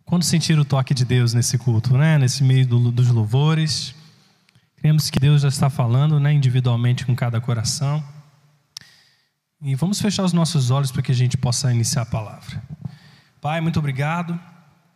Quando sentir o toque de Deus nesse culto, né? Nesse meio dos louvores, cremos que Deus já está falando, né? Individualmente com cada coração. E vamos fechar os nossos olhos para que a gente possa iniciar a palavra. Pai, muito obrigado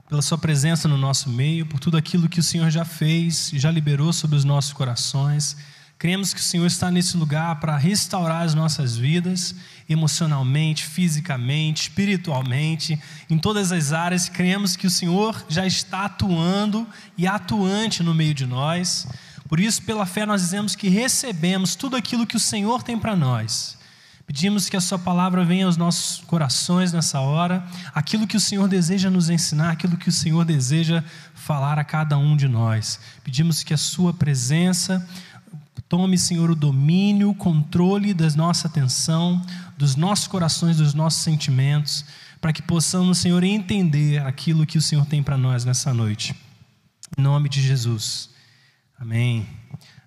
pela sua presença no nosso meio, por tudo aquilo que o Senhor já fez e já liberou sobre os nossos corações. Cremos que o Senhor está nesse lugar para restaurar as nossas vidas, emocionalmente, fisicamente, espiritualmente, em todas as áreas. Cremos que o Senhor já está atuando e atuante no meio de nós. Por isso, pela fé, nós dizemos que recebemos tudo aquilo que o Senhor tem para nós. Pedimos que a sua palavra venha aos nossos corações nessa hora, aquilo que o Senhor deseja nos ensinar, aquilo que o Senhor deseja falar a cada um de nós. Pedimos que a sua presença tome, Senhor, o domínio, o controle da nossa atenção, dos nossos corações, dos nossos sentimentos, para que possamos, Senhor, entender aquilo que o Senhor tem para nós nessa noite. Em nome de Jesus. Amém.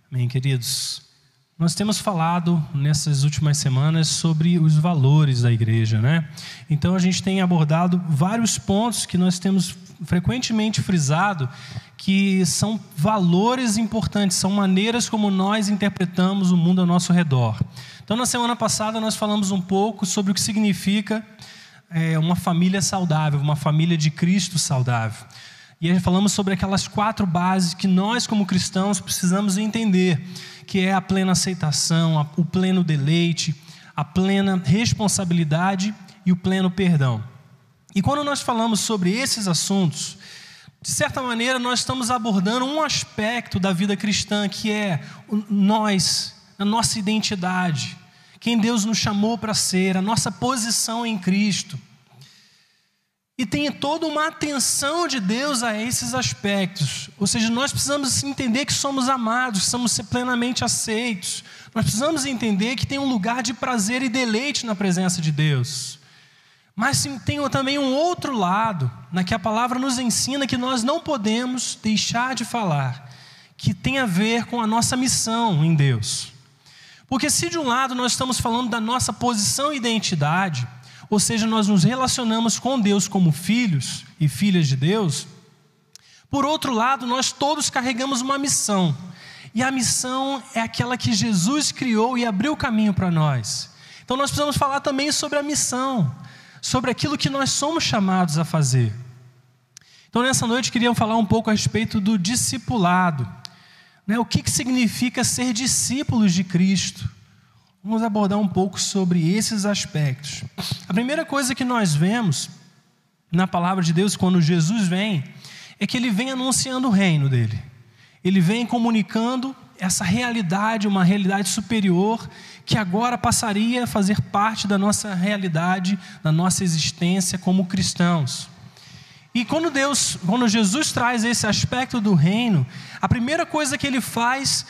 Amém, queridos. Nós temos falado nessas últimas semanas sobre os valores da igreja, né? Então a gente tem abordado vários pontos que nós temos frequentemente frisado, que são valores importantes, são maneiras como nós interpretamos o mundo ao nosso redor. Então na semana passada nós falamos um pouco sobre o que significa uma família saudável, uma família de Cristo saudável. E aí falamos sobre aquelas 4 bases que nós como cristãos precisamos entender, que é a plena aceitação, o pleno deleite, a plena responsabilidade e o pleno perdão. E quando nós falamos sobre esses assuntos, de certa maneira nós estamos abordando um aspecto da vida cristã, que é nós, a nossa identidade, quem Deus nos chamou para ser, a nossa posição em Cristo. E tem toda uma atenção de Deus a esses aspectos. Ou seja, nós precisamos entender que somos amados, que somos plenamente aceitos. Nós precisamos entender que tem um lugar de prazer e deleite na presença de Deus. Mas tem também um outro lado, na que a palavra nos ensina que nós não podemos deixar de falar, que tem a ver com a nossa missão em Deus. Porque se de um lado nós estamos falando da nossa posição e identidade, ou seja, nós nos relacionamos com Deus como filhos e filhas de Deus, por outro lado, nós todos carregamos uma missão. E a missão é aquela que Jesus criou e abriu o caminho para nós. Então nós precisamos falar também sobre a missão, sobre aquilo que nós somos chamados a fazer. Então nessa noite eu queria falar um pouco a respeito do discipulado. O que significa ser discípulos de Cristo? Vamos abordar um pouco sobre esses aspectos. A primeira coisa que nós vemos na palavra de Deus, quando Jesus vem, é que Ele vem anunciando o reino dEle. Ele vem comunicando essa realidade, uma realidade superior, que agora passaria a fazer parte da nossa realidade, da nossa existência como cristãos. E quando Jesus traz esse aspecto do reino, a primeira coisa que Ele faz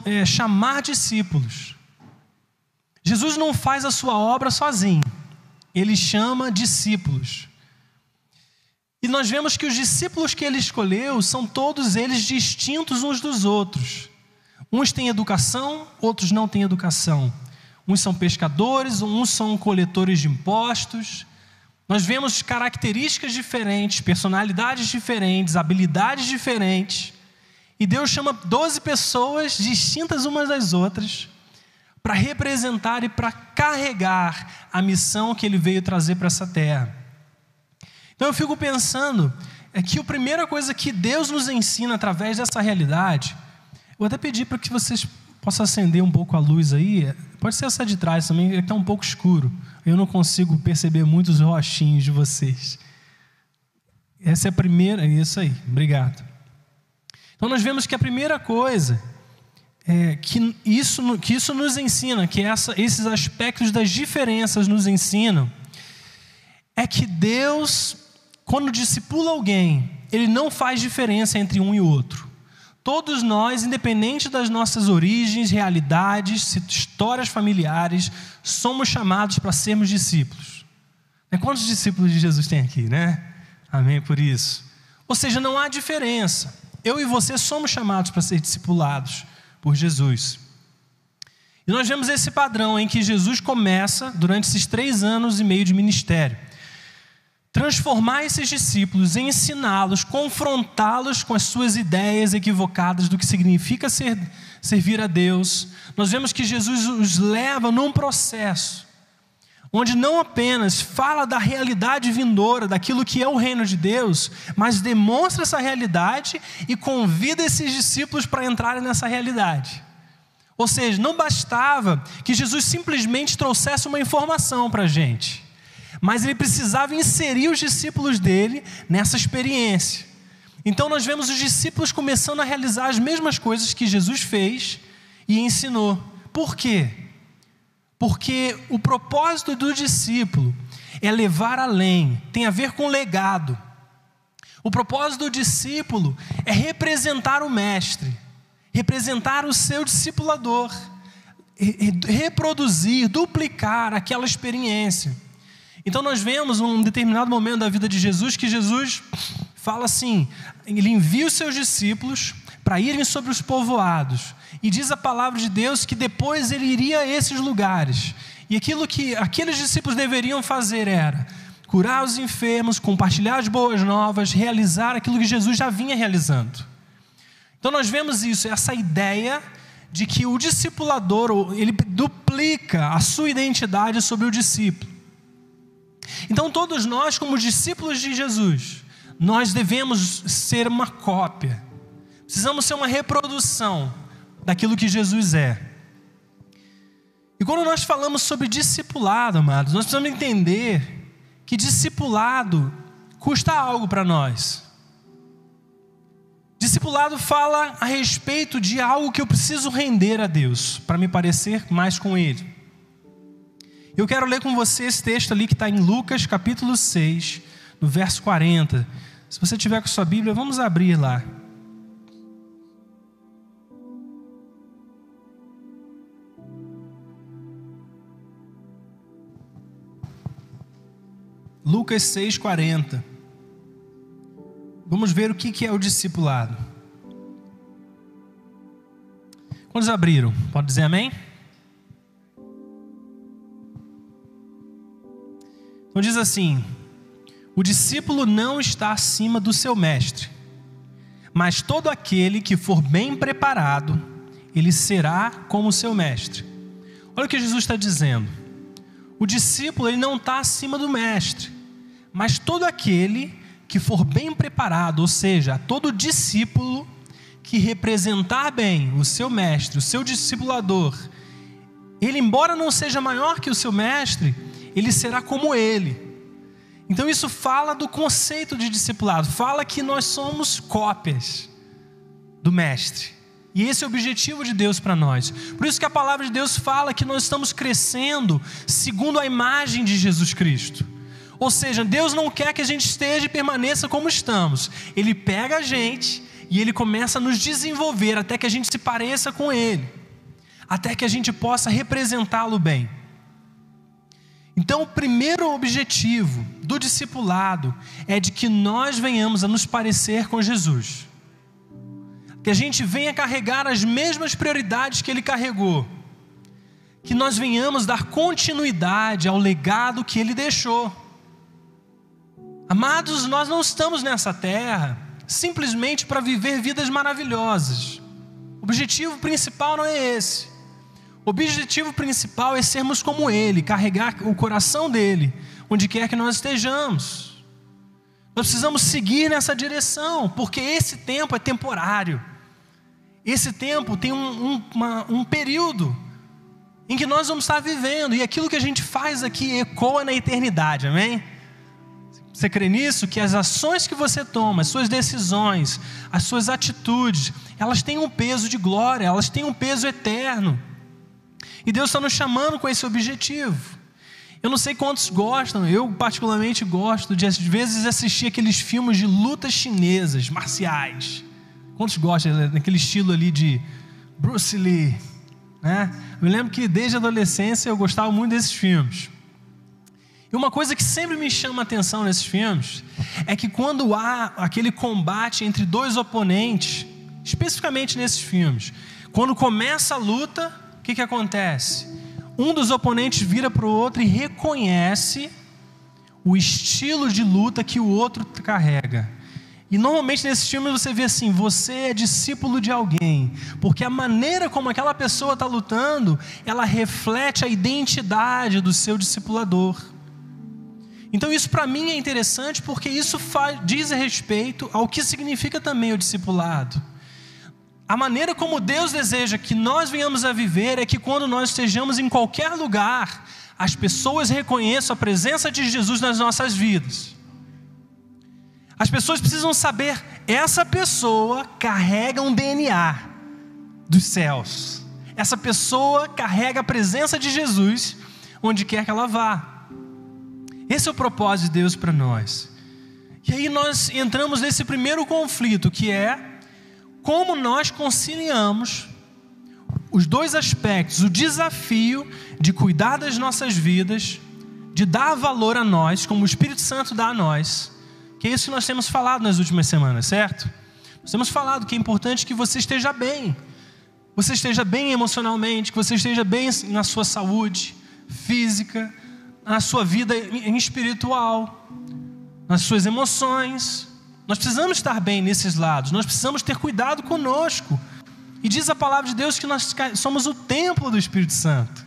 é chamar discípulos. Jesus não faz a sua obra sozinho, Ele chama discípulos. E nós vemos que os discípulos que Ele escolheu são todos eles distintos uns dos outros. Uns têm educação, outros não têm educação. Uns são pescadores, uns são coletores de impostos. Nós vemos características diferentes, personalidades diferentes, habilidades diferentes. E Deus chama 12 pessoas distintas umas das outras, para representar e para carregar a missão que Ele veio trazer para essa terra. Então eu fico pensando que a primeira coisa que Deus nos ensina através dessa realidade, eu vou até pedir para que vocês possam acender um pouco a luz aí, pode ser essa de trás também, está um pouco escuro, eu não consigo perceber muitos rostinhos de vocês. Essa é a primeira, isso aí, obrigado. Então nós vemos que a primeira coisa que isso nos ensina, que esses aspectos das diferenças nos ensinam, é que Deus, quando discipula alguém, Ele não faz diferença entre um e outro. Todos nós, independente das nossas origens, realidades, histórias familiares, somos chamados para sermos discípulos. Quantos discípulos de Jesus tem aqui, né? Amém por isso. Ou seja, não há diferença. Eu e você somos chamados para ser discipulados por Jesus. E nós vemos esse padrão em que Jesus começa durante esses 3 anos e meio de ministério. transformar esses discípulos, ensiná-los, confrontá-los com as suas ideias equivocadas do que significa servir a Deus. Nós vemos que Jesus os leva num processo onde não apenas fala da realidade vindoura, daquilo que é o reino de Deus, mas demonstra essa realidade e convida esses discípulos para entrarem nessa realidade. Ou seja, não bastava que Jesus simplesmente trouxesse uma informação para a gente, mas ele precisava inserir os discípulos dele nessa experiência. Então nós vemos os discípulos começando a realizar as mesmas coisas que Jesus fez e ensinou. Por quê? Porque o propósito do discípulo é levar além, tem a ver com legado. O propósito do discípulo é representar o mestre, representar o seu discipulador, reproduzir, duplicar aquela experiência. Então nós vemos num determinado momento da vida de Jesus que Jesus fala assim, ele envia os seus discípulos para irem sobre os povoados, e diz a palavra de Deus que depois ele iria a esses lugares, e aquilo que aqueles discípulos deveriam fazer era curar os enfermos, compartilhar as boas novas, realizar aquilo que Jesus já vinha realizando. Então nós vemos isso, essa ideia de que o discipulador, ele duplica a sua identidade sobre o discípulo. Então todos nós, como discípulos de Jesus, nós devemos ser uma cópia, precisamos ser uma reprodução daquilo que Jesus é. E quando nós falamos sobre discipulado, amados, nós precisamos entender que discipulado custa algo para nós. Discipulado fala a respeito de algo que eu preciso render a Deus, para me parecer mais com Ele. Eu quero ler com você esse texto ali que está em Lucas capítulo 6, no verso 40. Se você tiver com a sua Bíblia, vamos abrir lá. Lucas 6, 40. Vamos ver o que é o discipulado. Quantos abriram? Pode dizer amém? Então diz assim: o discípulo não está acima do seu mestre, mas todo aquele que for bem preparado, ele será como o seu mestre. Olha o que Jesus está dizendo. O discípulo, ele não está acima do mestre, mas todo aquele que for bem preparado, ou seja, todo discípulo que representar bem o seu mestre, o seu discipulador, ele, embora não seja maior que o seu mestre, ele será como ele. Então isso fala do conceito de discipulado, fala que nós somos cópias do mestre. E esse é o objetivo de Deus para nós. Por isso que a palavra de Deus fala que nós estamos crescendo segundo a imagem de Jesus Cristo. Ou seja, Deus não quer que a gente esteja e permaneça como estamos. Ele pega a gente e Ele começa a nos desenvolver até que a gente se pareça com Ele, até que a gente possa representá-lo bem. Então o primeiro objetivo do discipulado é de que nós venhamos a nos parecer com Jesus, que a gente venha carregar as mesmas prioridades que Ele carregou, que nós venhamos dar continuidade ao legado que Ele deixou. Amados, nós não estamos nessa terra simplesmente para viver vidas maravilhosas. O objetivo principal não é esse. O objetivo principal é sermos como Ele, carregar o coração dEle, onde quer que nós estejamos. Nós precisamos seguir nessa direção, porque esse tempo é temporário. Esse tempo tem um período em que nós vamos estar vivendo, e aquilo que a gente faz aqui ecoa na eternidade, amém? Você crê nisso? Que as ações que você toma, as suas decisões, as suas atitudes, elas têm um peso de glória, elas têm um peso eterno. E Deus está nos chamando com esse objetivo. Eu não sei quantos gostam, eu particularmente gosto de às vezes assistir aqueles filmes de lutas chinesas, marciais. Quantos gostam daquele estilo ali de Bruce Lee, né? Eu lembro que desde a adolescência eu gostava muito desses filmes. E uma coisa que sempre me chama a atenção nesses filmes é que quando há aquele combate entre dois oponentes, especificamente nesses filmes, quando começa a luta, o que acontece? Um dos oponentes vira para o outro e reconhece o estilo de luta que o outro carrega. E normalmente nesses filmes você vê assim, você é discípulo de alguém, porque a maneira como aquela pessoa está lutando, ela reflete a identidade do seu discipulador. Então isso para mim é interessante, porque isso diz respeito ao que significa também o discipulado. A maneira como Deus deseja que nós venhamos a viver é que quando nós estejamos em qualquer lugar, as pessoas reconheçam a presença de Jesus nas nossas vidas. As pessoas precisam saber, essa pessoa carrega um DNA dos céus. Essa pessoa carrega a presença de Jesus onde quer que ela vá. Esse é o propósito de Deus para nós. E aí nós entramos nesse primeiro conflito, que é como nós conciliamos os dois aspectos, o desafio de cuidar das nossas vidas, de dar valor a nós, como o Espírito Santo dá a nós, que é isso que nós temos falado nas últimas semanas, certo? Nós temos falado que é importante que você esteja bem emocionalmente, que você esteja bem na sua saúde física, na sua vida espiritual, nas suas emoções. Nós precisamos estar bem nesses lados, nós precisamos ter cuidado conosco. E diz a palavra de Deus que nós somos o templo do Espírito Santo.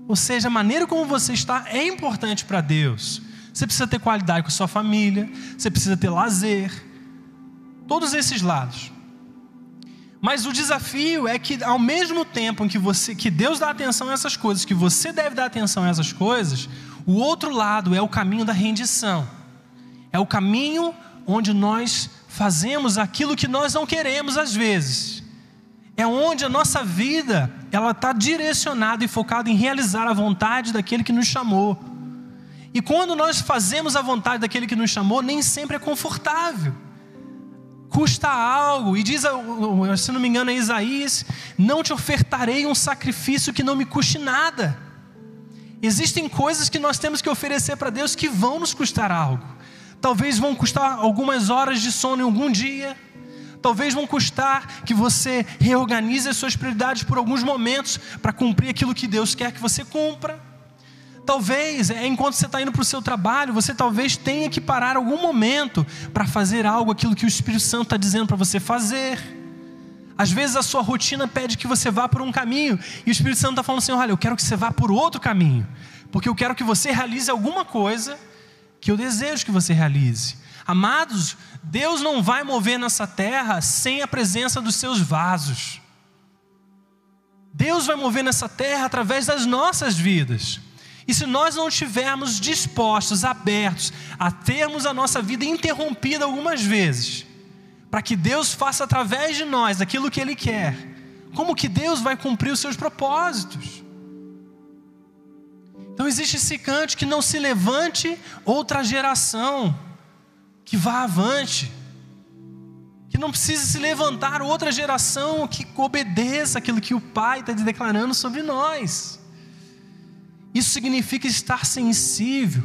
Ou seja, a maneira como você está é importante para Deus. Você precisa ter qualidade com a sua família, você precisa ter lazer, todos esses lados. Mas o desafio é que ao mesmo tempo em que Deus dá atenção a essas coisas, que você deve dar atenção a essas coisas, o outro lado é o caminho da rendição. É o caminho onde nós fazemos aquilo que nós não queremos às vezes. É onde a nossa vida ela está direcionada e focada em realizar a vontade daquele que nos chamou. E quando nós fazemos a vontade daquele que nos chamou, nem sempre é confortável. Custa algo. E diz, se não me engano, é Isaías: não te ofertarei um sacrifício que não me custe nada. Existem coisas que nós temos que oferecer para Deus que vão nos custar algo. Talvez vão custar algumas horas de sono em algum dia. Talvez vão custar que você reorganize as suas prioridades por alguns momentos para cumprir aquilo que Deus quer que você cumpra. Talvez, enquanto você está indo para o seu trabalho, você talvez tenha que parar algum momento para fazer algo, aquilo que o Espírito Santo está dizendo para você fazer. Às vezes a sua rotina pede que você vá por um caminho, e o Espírito Santo está falando assim: olha, eu quero que você vá por outro caminho, porque eu quero que você realize alguma coisa que eu desejo que você realize. Amados, Deus não vai mover nessa terra sem a presença dos seus vasos. Deus vai mover nessa terra através das nossas vidas. E se nós não estivermos dispostos, abertos, a termos a nossa vida interrompida algumas vezes, para que Deus faça através de nós aquilo que Ele quer, como que Deus vai cumprir os seus propósitos? Então existe esse cântico: que não se levante outra geração que vá avante, que não precise se levantar outra geração que obedeça aquilo que o Pai está declarando sobre nós. Isso significa estar sensível.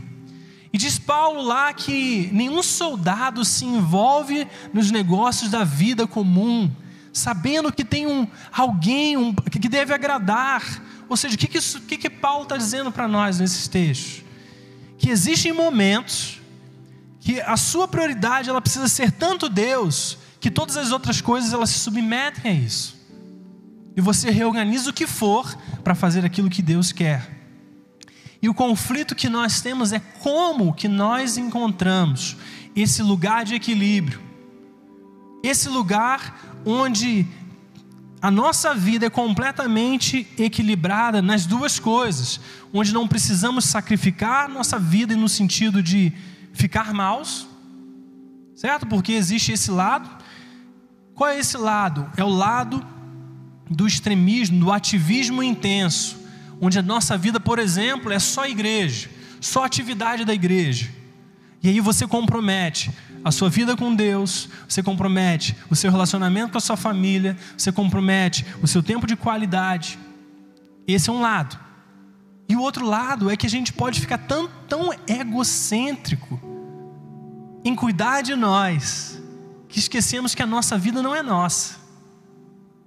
E diz Paulo lá que nenhum soldado se envolve nos negócios da vida comum, sabendo que tem alguém que deve agradar. Ou seja, o que Paulo está dizendo para nós nesses textos? Que existem momentos que a sua prioridade ela precisa ser tanto Deus, que todas as outras coisas elas se submetem a isso. E você reorganiza o que for para fazer aquilo que Deus quer. E o conflito que nós temos é como que nós encontramos esse lugar de equilíbrio. Esse lugar onde a nossa vida é completamente equilibrada nas duas coisas. Onde não precisamos sacrificar nossa vida no sentido de ficar maus. Certo? Porque existe esse lado. Qual é esse lado? É o lado do extremismo, do ativismo intenso. Onde a nossa vida, por exemplo, é só igreja, só atividade da igreja. E aí você compromete a sua vida com Deus, você compromete o seu relacionamento com a sua família, você compromete o seu tempo de qualidade. Esse é um lado. E o outro lado é que a gente pode ficar tão egocêntrico em cuidar de nós, que esquecemos que a nossa vida não é nossa.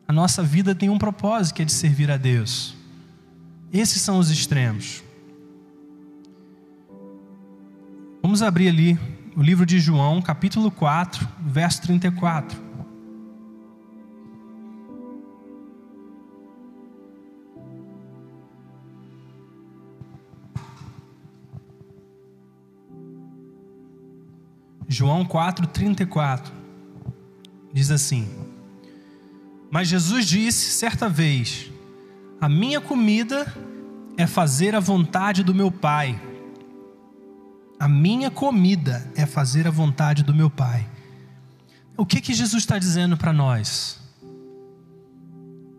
A nossa vida tem um propósito, que é de servir a Deus. Esses são os extremos. Vamos abrir ali o livro de João, capítulo 4, verso 34. João 4, 34. Diz assim: Mas Jesus disse certa vez: a minha comida é fazer a vontade do meu Pai. A minha comida é fazer a vontade do meu Pai. O que Jesus está dizendo para nós?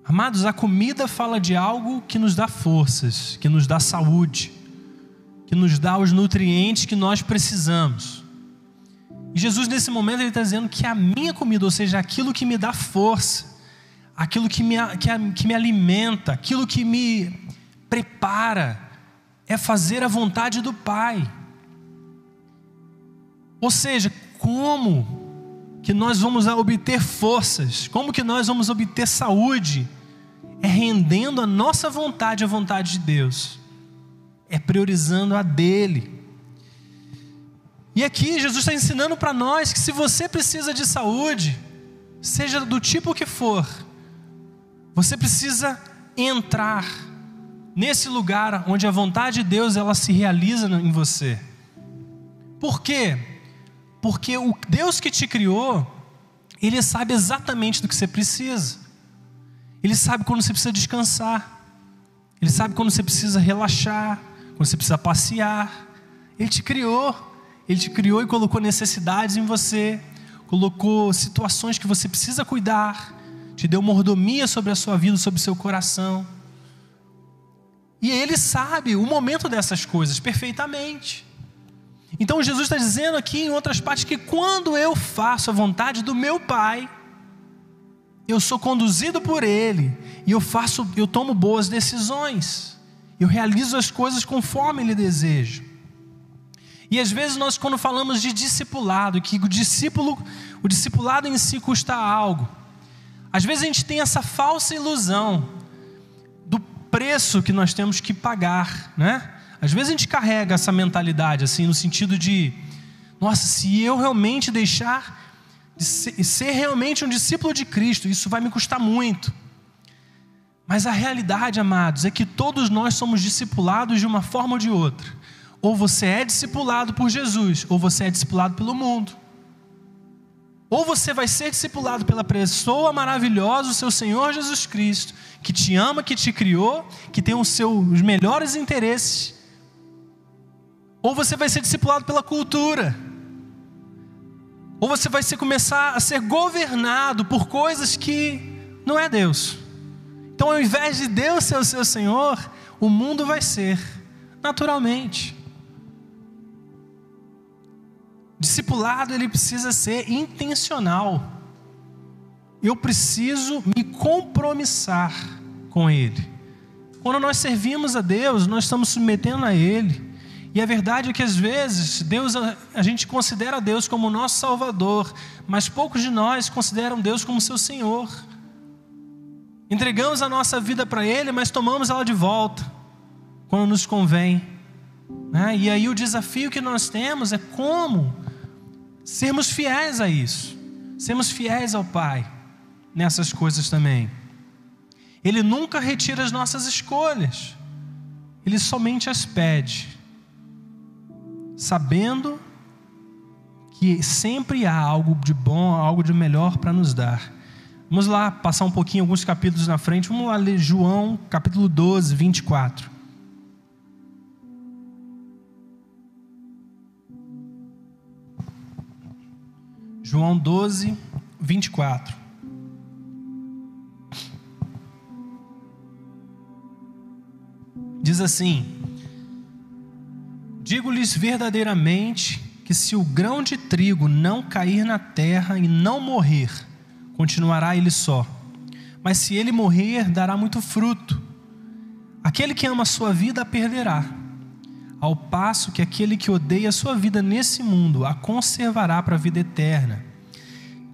Amados, a comida fala de algo que nos dá forças, que nos dá saúde, que nos dá os nutrientes que nós precisamos. E Jesus, nesse momento, ele está dizendo que a minha comida, ou seja, aquilo que me dá força, aquilo que me alimenta, aquilo que me prepara, é fazer a vontade do Pai. Ou seja, como que nós vamos obter forças, como que nós vamos obter saúde? É rendendo a nossa vontade à vontade de Deus, é priorizando a dele. E aqui Jesus está ensinando para nós que se você precisa de saúde, seja do tipo que for, você precisa entrar nesse lugar onde a vontade de Deus ela se realiza em você. Por quê? Porque o Deus que te criou, Ele sabe exatamente do que você precisa. Ele sabe quando você precisa descansar. Ele sabe quando você precisa relaxar, quando você precisa passear. Ele te criou. Ele te criou e colocou necessidades em você, colocou situações que você precisa cuidar, te deu mordomia sobre a sua vida, sobre o seu coração. E Ele sabe o momento dessas coisas perfeitamente. Então Jesus está dizendo aqui em outras partes que quando eu faço a vontade do meu Pai, eu sou conduzido por Ele e eu tomo boas decisões, eu realizo as coisas conforme Ele deseja. E às vezes nós, quando falamos de discipulado, que o discipulado em si custa algo, às vezes a gente tem essa falsa ilusão do preço que nós temos que pagar, né? Às vezes a gente carrega essa mentalidade assim, no sentido de: nossa, se eu realmente deixar de ser realmente um discípulo de Cristo, isso vai me custar muito. Mas a realidade, amados, é que todos nós somos discipulados de uma forma ou de outra. Ou você é discipulado por Jesus, ou você é discipulado pelo mundo. Ou você vai ser discipulado pela pessoa maravilhosa, o seu Senhor Jesus Cristo, que te ama, que te criou, que tem os melhores interesses. Ou você vai ser discipulado pela cultura. Ou você vai começar a ser governado por coisas que não é Deus. Então, ao invés de Deus ser o seu Senhor, o mundo vai ser, naturalmente. Discipulado, ele precisa ser intencional. Eu preciso me compromissar com Ele. Quando nós servimos a Deus, nós estamos submetendo a Ele. E a verdade é que às vezes a gente considera Deus como nosso Salvador, mas poucos de nós consideram Deus como seu Senhor. Entregamos a nossa vida para Ele, mas tomamos ela de volta quando nos convém, né? E aí o desafio que nós temos é como sermos fiéis a isso, sermos fiéis ao Pai nessas coisas também. Ele nunca retira as nossas escolhas, Ele somente as pede, sabendo que sempre há algo de bom, algo de melhor para nos dar. Vamos lá, passar um pouquinho, alguns capítulos na frente. Vamos lá ler João, capítulo 12, 24. João 12, 24. Diz assim: digo-lhes verdadeiramente que se o grão de trigo não cair na terra e não morrer, continuará ele só. Mas se ele morrer, dará muito fruto. Aquele que ama a sua vida a perderá, ao passo que aquele que odeia a sua vida nesse mundo a conservará para a vida eterna.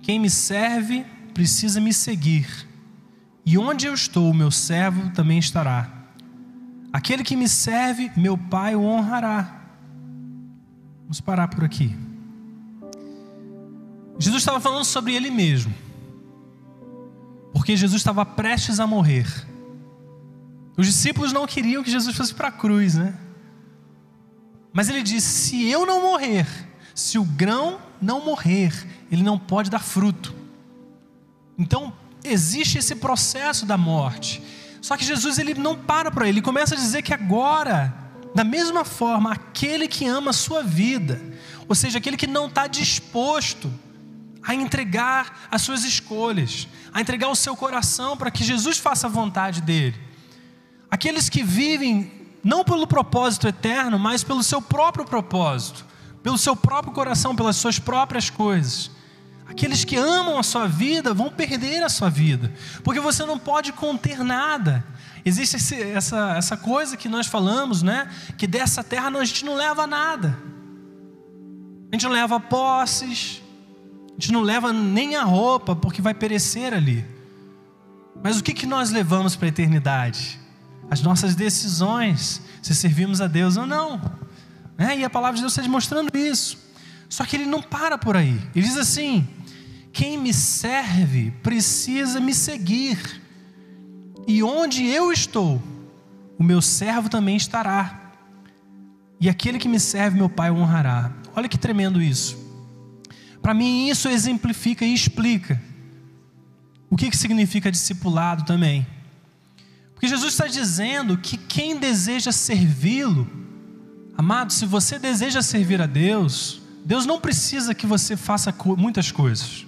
Quem me serve precisa me seguir, e onde eu estou, o meu servo também estará. Aquele que me serve, meu Pai o honrará. Vamos parar por aqui. Jesus estava falando sobre Ele mesmo, porque Jesus estava prestes a morrer. Os discípulos não queriam que Jesus fosse para a cruz, né? Mas Ele disse: se eu não morrer, se o grão não morrer, ele não pode dar fruto. Então existe esse processo da morte. Só que Jesus, ele não para por aí. Ele começa a dizer que agora, da mesma forma, aquele que ama a sua vida, ou seja, aquele que não está disposto a entregar as suas escolhas, a entregar o seu coração para que Jesus faça a vontade dele, aqueles que vivem não pelo propósito eterno, mas pelo seu próprio propósito, pelo seu próprio coração, pelas suas próprias coisas, aqueles que amam a sua vida vão perder a sua vida, porque você não pode conter nada. Existe essa coisa que nós falamos, né? Que dessa terra a gente não leva nada. A gente não leva posses, a gente não leva nem a roupa, porque vai perecer ali. Mas o que nós levamos para a eternidade? As nossas decisões, se servimos a Deus ou não, né? E a palavra de Deus está demonstrando isso. Só que ele não para por aí. Ele diz assim: quem me serve precisa me seguir, e onde eu estou, o meu servo também estará, e aquele que me serve, meu Pai o honrará. Olha que tremendo isso. Para mim isso exemplifica e explica o que significa discipulado também. Porque Jesus está dizendo que quem deseja servi-lo, amado, se você deseja servir a Deus, Deus não precisa que você faça muitas coisas.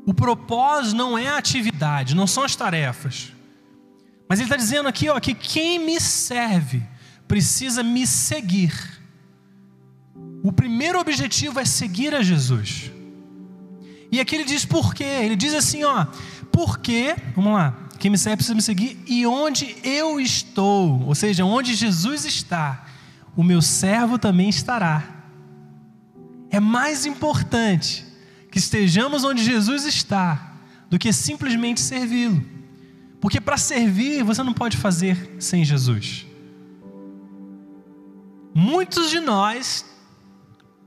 O propósito não é a atividade, não são as tarefas. Mas ele está dizendo aqui, que quem me serve precisa me seguir. O primeiro objetivo é seguir a Jesus. E aqui ele diz por quê? Ele diz assim, porque, vamos lá, quem me serve precisa me seguir, e onde eu estou, ou seja, onde Jesus está, o meu servo também estará. É mais importante que estejamos onde Jesus está do que simplesmente servi-lo, porque para servir você não pode fazer sem Jesus. Muitos de nós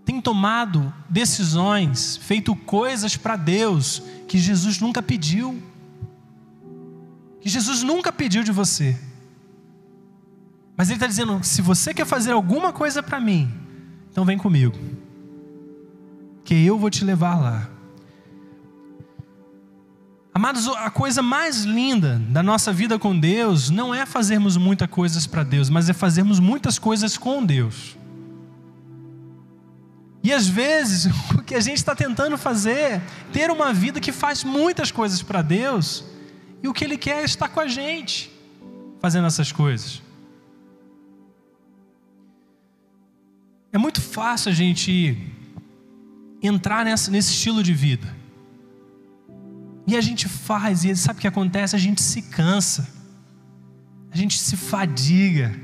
têm tomado decisões, feito coisas para Deus que Jesus nunca pediu, de você. Mas ele está dizendo: se você quer fazer alguma coisa para mim, então vem comigo, que eu vou te levar lá. Amados, a coisa mais linda da nossa vida com Deus não é fazermos muitas coisas para Deus, mas é fazermos muitas coisas com Deus. E às vezes o que a gente está tentando fazer é ter uma vida que faz muitas coisas para Deus, e o que Ele quer é estar com a gente fazendo essas coisas. É muito fácil a gente entrar nesse estilo de vida, e a gente faz, e sabe o que acontece? A gente se cansa, a gente se fadiga,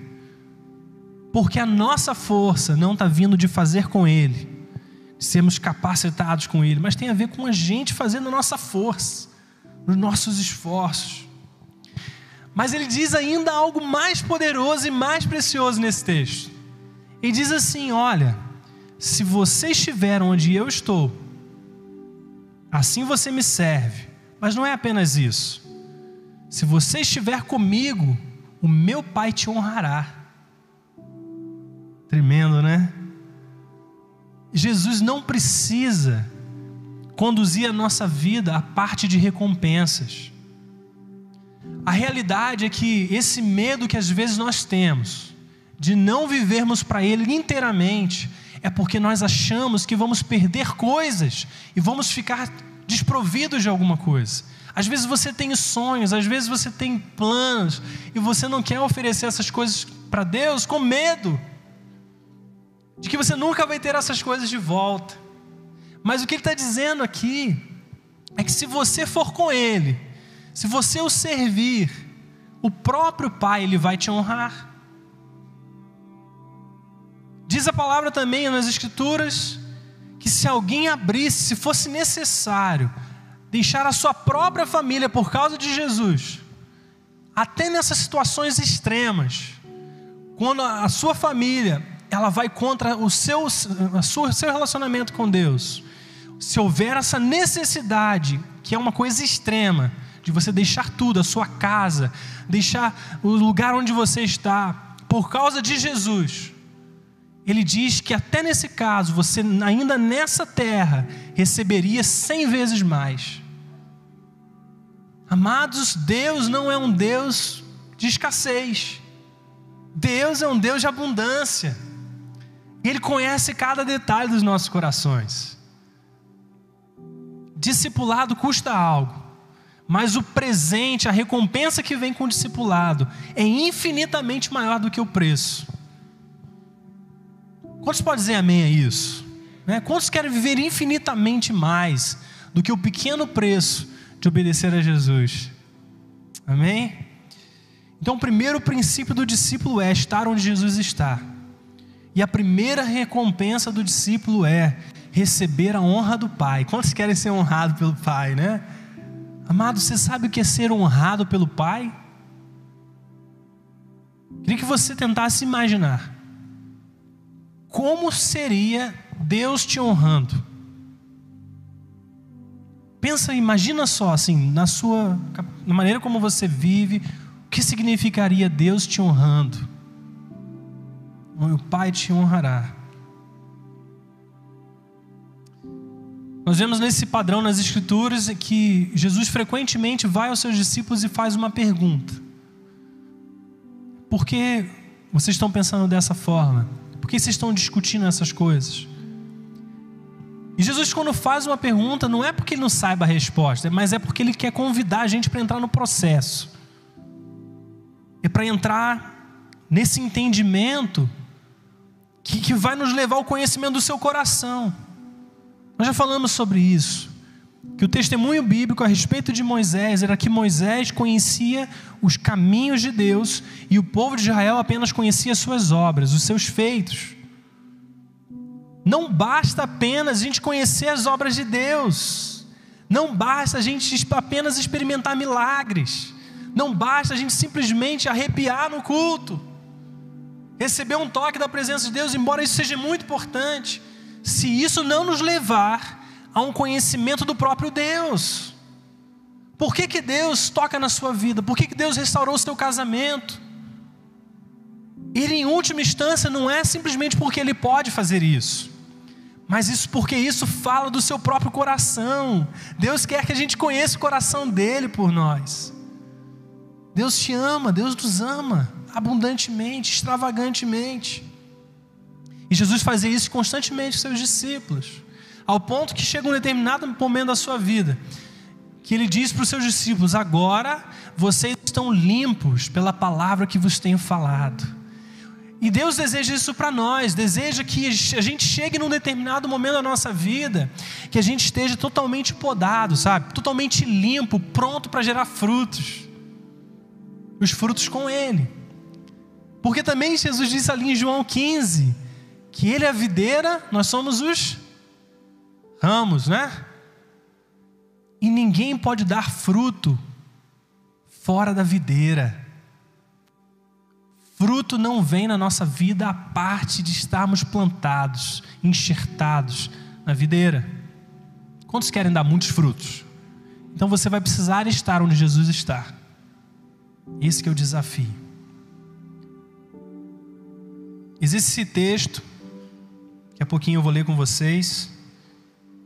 porque a nossa força não está vindo de fazer com Ele, de sermos capacitados com Ele, mas tem a ver com a gente fazendo a nossa força, nos nossos esforços. Mas ele diz ainda algo mais poderoso e mais precioso nesse texto. Ele diz assim: olha, se você estiver onde eu estou, assim você me serve. Mas não é apenas isso. Se você estiver comigo, o meu Pai te honrará. Tremendo, né? Jesus não precisa conduzir a nossa vida à parte de recompensas. A realidade é que esse medo que às vezes nós temos de não vivermos para Ele inteiramente, é porque nós achamos que vamos perder coisas e vamos ficar desprovidos de alguma coisa. Às vezes você tem sonhos, às vezes você tem planos, e você não quer oferecer essas coisas para Deus com medo de que você nunca vai ter essas coisas de volta. Mas o que ele está dizendo aqui é que se você for com Ele, se você o servir, o próprio Pai, Ele vai te honrar. Diz a palavra também nas Escrituras que se alguém abrisse, se fosse necessário, deixar a sua própria família por causa de Jesus, até nessas situações extremas, quando a sua família ela vai contra o seu relacionamento com Deus, se houver essa necessidade, que é uma coisa extrema, de você deixar tudo, a sua casa, deixar o lugar onde você está, por causa de Jesus, ele diz que até nesse caso, você ainda nessa terra, receberia 100 vezes mais. Amados, Deus não é um Deus de escassez. Deus é um Deus de abundância. Ele conhece cada detalhe dos nossos corações. Discipulado custa algo, mas o presente, a recompensa que vem com o discipulado é infinitamente maior do que o preço. Quantos podem dizer amém a isso? Quantos querem viver infinitamente mais do que o pequeno preço de obedecer a Jesus? Amém? Então o primeiro princípio do discípulo é estar onde Jesus está. E a primeira recompensa do discípulo é receber a honra do Pai. Quantos querem ser honrados pelo Pai, né? Amado, você sabe o que é ser honrado pelo Pai? Queria que você tentasse imaginar como seria Deus te honrando. Pensa, imagina só assim, na maneira como você vive, o que significaria Deus te honrando? O Pai te honrará. Nós vemos nesse padrão nas Escrituras que Jesus frequentemente vai aos seus discípulos e faz uma pergunta. Por que vocês estão pensando dessa forma? Por que vocês estão discutindo essas coisas? E Jesus, quando faz uma pergunta, não é porque ele não saiba a resposta, mas é porque ele quer convidar a gente para entrar no processo. É para entrar nesse entendimento que vai nos levar ao conhecimento do seu coração. Nós já falamos sobre isso, que o testemunho bíblico a respeito de Moisés era que Moisés conhecia os caminhos de Deus e o povo de Israel apenas conhecia as suas obras, os seus feitos. Não basta apenas a gente conhecer as obras de Deus, não basta a gente apenas experimentar milagres, não basta a gente simplesmente arrepiar no culto, receber um toque da presença de Deus, embora isso seja muito importante, se isso não nos levar a um conhecimento do próprio Deus. Por que Deus toca na sua vida? Por que Deus restaurou o seu casamento? Ele, em última instância, não é simplesmente porque Ele pode fazer isso, mas isso porque isso fala do seu próprio coração. Deus quer que a gente conheça o coração dEle por nós. Deus te ama, Deus nos ama abundantemente, extravagantemente. E Jesus fazia isso constantemente com seus discípulos, ao ponto que chega um determinado momento da sua vida, que Ele diz para os seus discípulos: agora vocês estão limpos pela palavra que vos tenho falado. E Deus deseja isso para nós, deseja que a gente chegue num determinado momento da nossa vida, que a gente esteja totalmente podado, sabe? Totalmente limpo, pronto para gerar frutos. Os frutos com Ele. Porque também Jesus disse ali em João 15, que Ele é a videira, nós somos os ramos, né? E ninguém pode dar fruto fora da videira. Fruto não vem na nossa vida a parte de estarmos plantados, enxertados na videira. Quantos querem dar muitos frutos? Então você vai precisar estar onde Jesus está. Esse que é o desafio. Existe esse texto, daqui a pouquinho eu vou ler com vocês.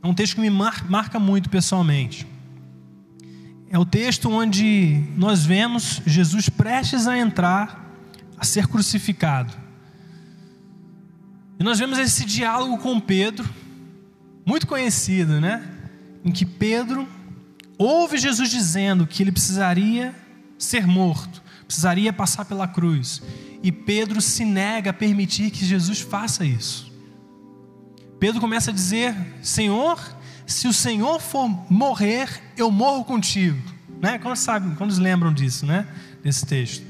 É um texto que me marca muito pessoalmente. É o texto onde nós vemos Jesus prestes a entrar, a ser crucificado. E nós vemos esse diálogo com Pedro, muito conhecido, né? Em que Pedro ouve Jesus dizendo que ele precisaria ser morto, precisaria passar pela cruz. E Pedro se nega a permitir que Jesus faça isso. Pedro começa a dizer: Senhor, se o Senhor for morrer, eu morro contigo. Né? Quantos lembram disso, né? Desse texto?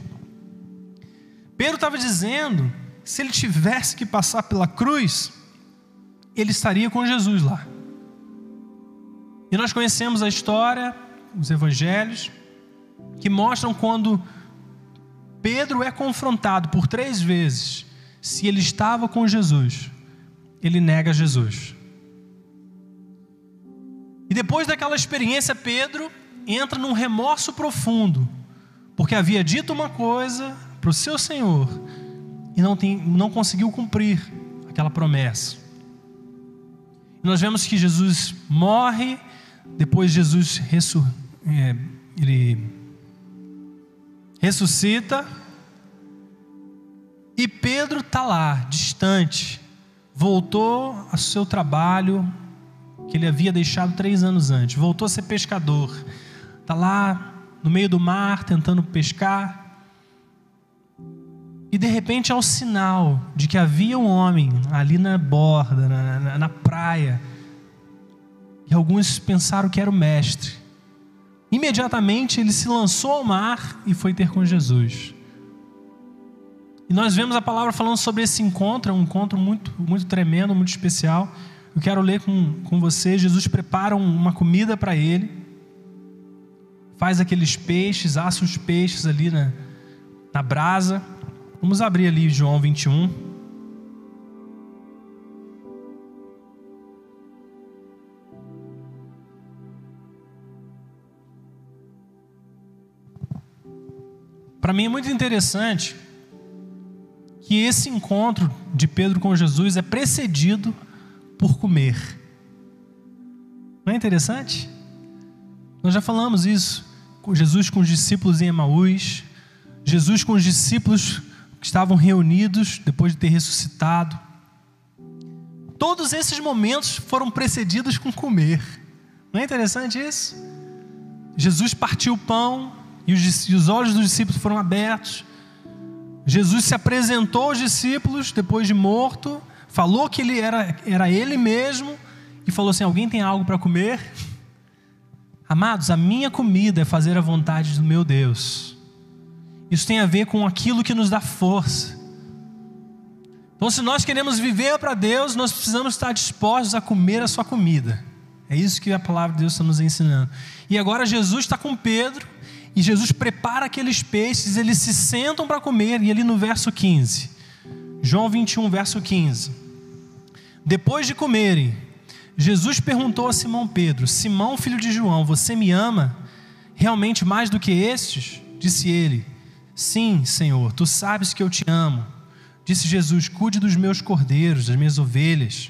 Pedro estava dizendo, se ele tivesse que passar pela cruz, ele estaria com Jesus lá. E nós conhecemos a história, os evangelhos, que mostram quando Pedro é confrontado por 3 vezes, se ele estava com Jesus, ele nega Jesus. E depois daquela experiência, Pedro entra num remorso profundo, porque havia dito uma coisa para o seu Senhor e não conseguiu cumprir aquela promessa. E nós vemos que Jesus morre, depois Jesus ele ressuscita, e Pedro está lá, distante, voltou ao seu trabalho que ele havia deixado 3 anos antes, voltou a ser pescador, está lá no meio do mar tentando pescar, e de repente é o sinal de que havia um homem ali na borda, na praia, e alguns pensaram que era o mestre. Imediatamente ele se lançou ao mar e foi ter com Jesus. E nós vemos a palavra falando sobre esse encontro, é um encontro muito, muito tremendo, muito especial. Eu quero ler com você. Jesus prepara uma comida para ele, faz aqueles peixes, assa os peixes ali na brasa. Vamos abrir ali João 21. Para mim é muito interessante que esse encontro de Pedro com Jesus é precedido por comer. Não é interessante? Nós já falamos isso. Jesus com os discípulos em Emaús, Jesus com os discípulos que estavam reunidos depois de ter ressuscitado. Todos esses momentos foram precedidos com comer. Não é interessante isso? Jesus partiu o pão e os olhos dos discípulos foram abertos. Jesus se apresentou aos discípulos depois de morto, falou que ele era ele mesmo e falou assim: alguém tem algo para comer? Amados, a minha comida é fazer a vontade do meu Deus. Isso tem a ver com aquilo que nos dá força. Então, se nós queremos viver para Deus, nós precisamos estar dispostos a comer a sua comida. É isso que a palavra de Deus está nos ensinando. E agora Jesus está com Pedro, e Jesus prepara aqueles peixes, eles se sentam para comer, e ali no verso 15, João 21, verso 15, depois de comerem, Jesus perguntou a Simão Pedro: Simão, filho de João, você me ama realmente mais do que estes? Disse ele: sim, Senhor, tu sabes que eu te amo. Disse Jesus: cuide dos meus cordeiros, das minhas ovelhas.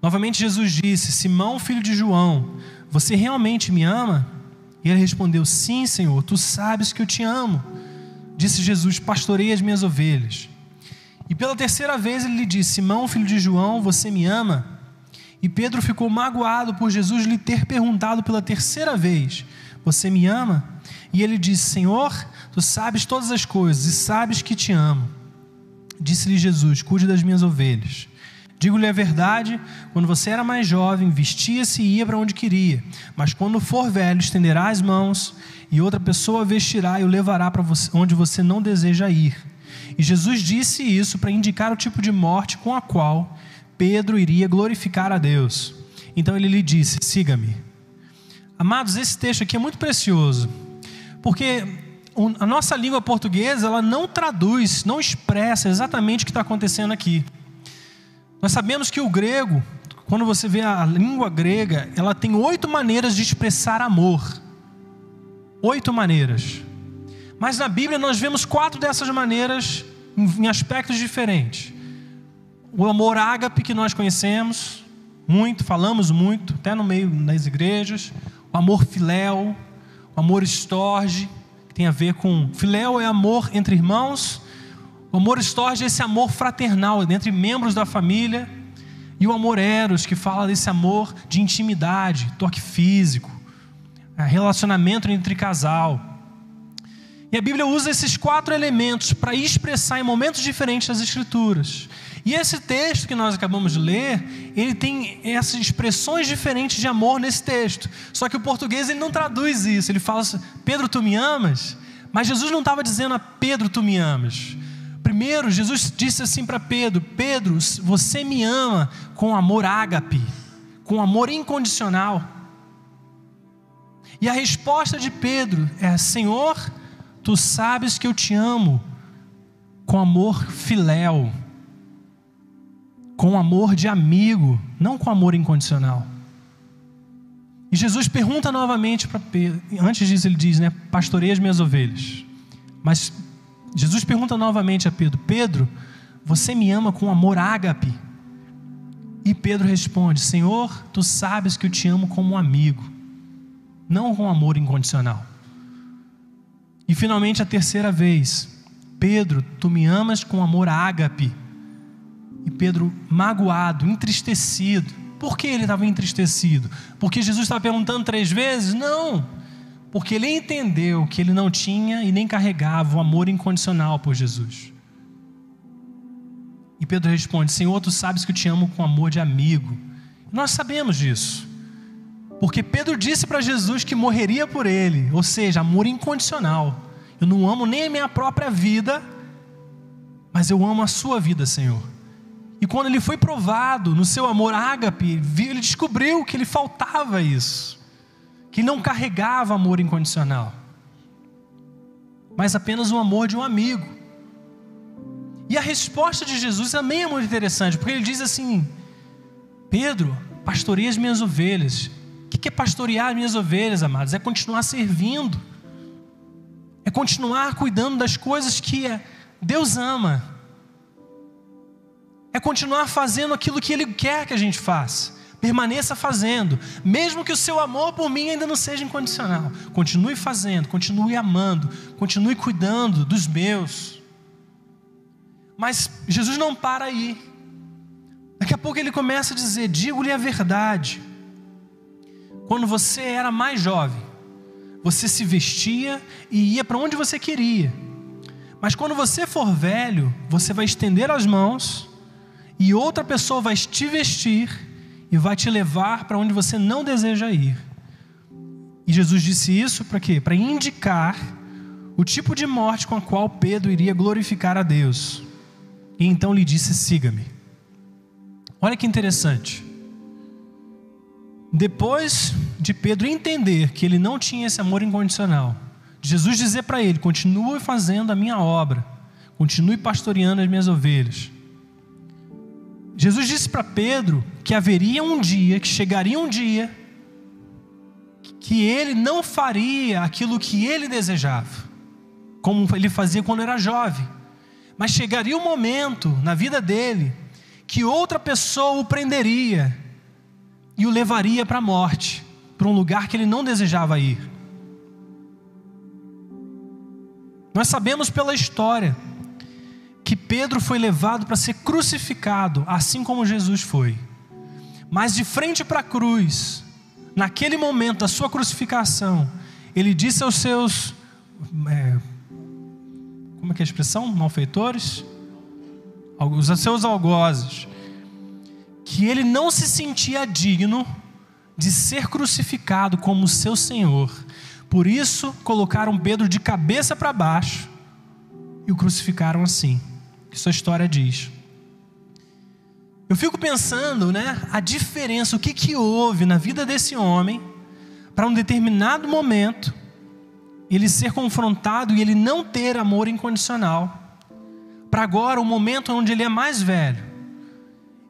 Novamente Jesus disse: Simão, filho de João, você realmente me ama? E ele respondeu: sim, Senhor, tu sabes que eu te amo. Disse Jesus: pastorei as minhas ovelhas. E pela terceira vez ele lhe disse: Simão, filho de João, você me ama? E Pedro ficou magoado por Jesus lhe ter perguntado pela terceira vez: você me ama? E ele disse: Senhor, tu sabes todas as coisas e sabes que te amo. Disse-lhe Jesus: cuide das minhas ovelhas. Digo-lhe a verdade, quando você era mais jovem, vestia-se e ia para onde queria, mas quando for velho, estenderá as mãos e outra pessoa vestirá e o levará para onde você não deseja ir. E Jesus disse isso para indicar o tipo de morte com a qual Pedro iria glorificar a Deus. Então ele lhe disse: siga-me. Amados, esse texto aqui é muito precioso, porque a nossa língua portuguesa, ela não traduz, não expressa exatamente o que está acontecendo aqui. Nós sabemos que o grego, quando você vê a língua grega, ela tem 8 maneiras de expressar amor. 8 maneiras. Mas na Bíblia nós vemos 4 dessas maneiras em aspectos diferentes. O amor ágape, que nós conhecemos muito, falamos muito, até no meio das igrejas. O amor filéu, o amor estorge, que tem a ver com... Filéu é amor entre irmãos. O amor estorge é esse amor fraternal entre membros da família. E o amor eros, que fala desse amor de intimidade, toque físico, relacionamento entre casal. E a Bíblia usa esses 4 elementos para expressar em momentos diferentes as Escrituras. E esse texto que nós acabamos de ler, ele tem essas expressões diferentes de amor nesse texto. Só que o português ele não traduz isso. Ele fala assim: Pedro, tu me amas? Mas Jesus não estava dizendo a Pedro, tu me amas. Primeiro, Jesus disse assim para Pedro: Pedro, você me ama com amor ágape, com amor incondicional. E a resposta de Pedro é: Senhor, tu sabes que eu te amo com amor filéu, com amor de amigo, não com amor incondicional. E Jesus pergunta novamente para Pedro, antes disso ele diz, pastoreia as minhas ovelhas. Mas Jesus pergunta novamente a Pedro: Pedro, você me ama com amor ágape? E Pedro responde: Senhor, tu sabes que eu te amo como um amigo, não com amor incondicional. E finalmente a terceira vez: Pedro, tu me amas com amor ágape? E Pedro, magoado, entristecido. Por que ele estava entristecido? Porque Jesus estava perguntando 3 vezes? Não, porque ele entendeu que ele não tinha e nem carregava o amor incondicional por Jesus. E Pedro responde: Senhor, tu sabes que eu te amo com amor de amigo. Nós sabemos disso, porque Pedro disse para Jesus que morreria por ele, ou seja, amor incondicional. Eu não amo nem a minha própria vida, mas eu amo a sua vida, Senhor. E quando ele foi provado no seu amor ágape, ele descobriu que lhe faltava isso, que não carregava amor incondicional, mas apenas o amor de um amigo. E a resposta de Jesus também é muito interessante, porque ele diz assim: Pedro, pastoreia as minhas ovelhas. O que é pastorear as minhas ovelhas, amados? É continuar servindo, é continuar cuidando das coisas que Deus ama, é continuar fazendo aquilo que Ele quer que a gente faça. Permaneça fazendo, mesmo que o seu amor por mim ainda não seja incondicional. Continue fazendo, continue amando, continue cuidando dos meus. Mas Jesus não para aí. Daqui a pouco ele começa a dizer: digo-lhe a verdade, quando você era mais jovem, você se vestia e ia para onde você queria. Mas quando você for velho, você vai estender as mãos e outra pessoa vai te vestir e vai te levar para onde você não deseja ir. E Jesus disse isso para quê? Para indicar o tipo de morte com a qual Pedro iria glorificar a Deus. E então lhe disse: siga-me. Olha que interessante. Depois de Pedro entender que ele não tinha esse amor incondicional, Jesus dizer para ele: continue fazendo a minha obra, continue pastoreando as minhas ovelhas. Jesus disse para Pedro que haveria um dia, que chegaria um dia, que ele não faria aquilo que ele desejava, como ele fazia quando era jovem. Mas chegaria um momento na vida dele que outra pessoa o prenderia e o levaria para a morte, para um lugar que ele não desejava ir. Nós sabemos pela história que Pedro foi levado para ser crucificado, assim como Jesus foi. Mas de frente para a cruz, naquele momento da sua crucificação, ele disse aos seus, como é que é a expressão? Malfeitores? Aos seus algozes, que ele não se sentia digno de ser crucificado como seu Senhor. Por isso, colocaram Pedro de cabeça para baixo e o crucificaram assim. Isso a história diz. Eu fico pensando, a diferença, o que houve na vida desse homem para um determinado momento ele ser confrontado e ele não ter amor incondicional, para agora o momento onde ele é mais velho,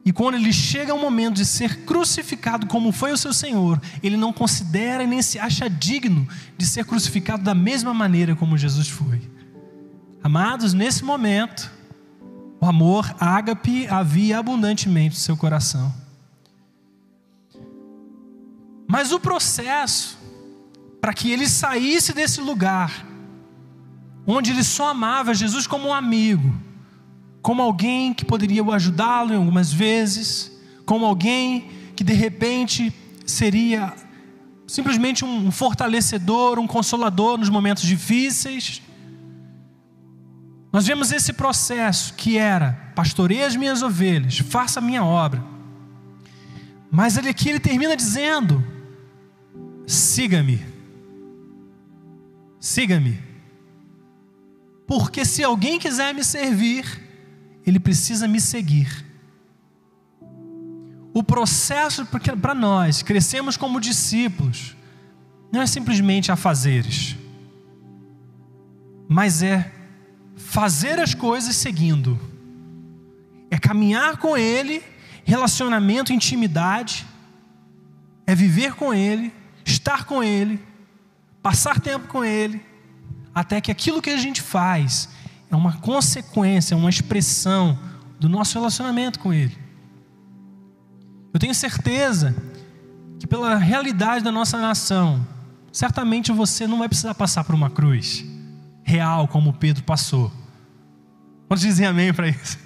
e quando ele chega ao momento de ser crucificado como foi o seu Senhor, ele não considera e nem se acha digno de ser crucificado da mesma maneira como Jesus foi. Amados, nesse momento, o amor ágape havia abundantemente no seu coração. Mas o processo para que ele saísse desse lugar onde ele só amava Jesus como um amigo, como alguém que poderia o ajudá-lo em algumas vezes, como alguém que de repente seria simplesmente um fortalecedor, um consolador nos momentos difíceis. Nós vemos esse processo que era: pastoreia as minhas ovelhas, faça a minha obra. Mas aqui ele termina dizendo: siga-me. Siga-me. Porque se alguém quiser me servir, ele precisa me seguir. O processo para nós crescemos como discípulos não é simplesmente afazeres, mas é fazer as coisas seguindo, é caminhar com Ele relacionamento, intimidade, é viver com Ele, estar com Ele, passar tempo com Ele, até que aquilo que a gente faz é uma consequência, uma expressão do nosso relacionamento com Ele. Eu tenho certeza que pela realidade da nossa nação, certamente você não vai precisar passar por uma cruz real como Pedro passou. Quantos dizem amém para isso?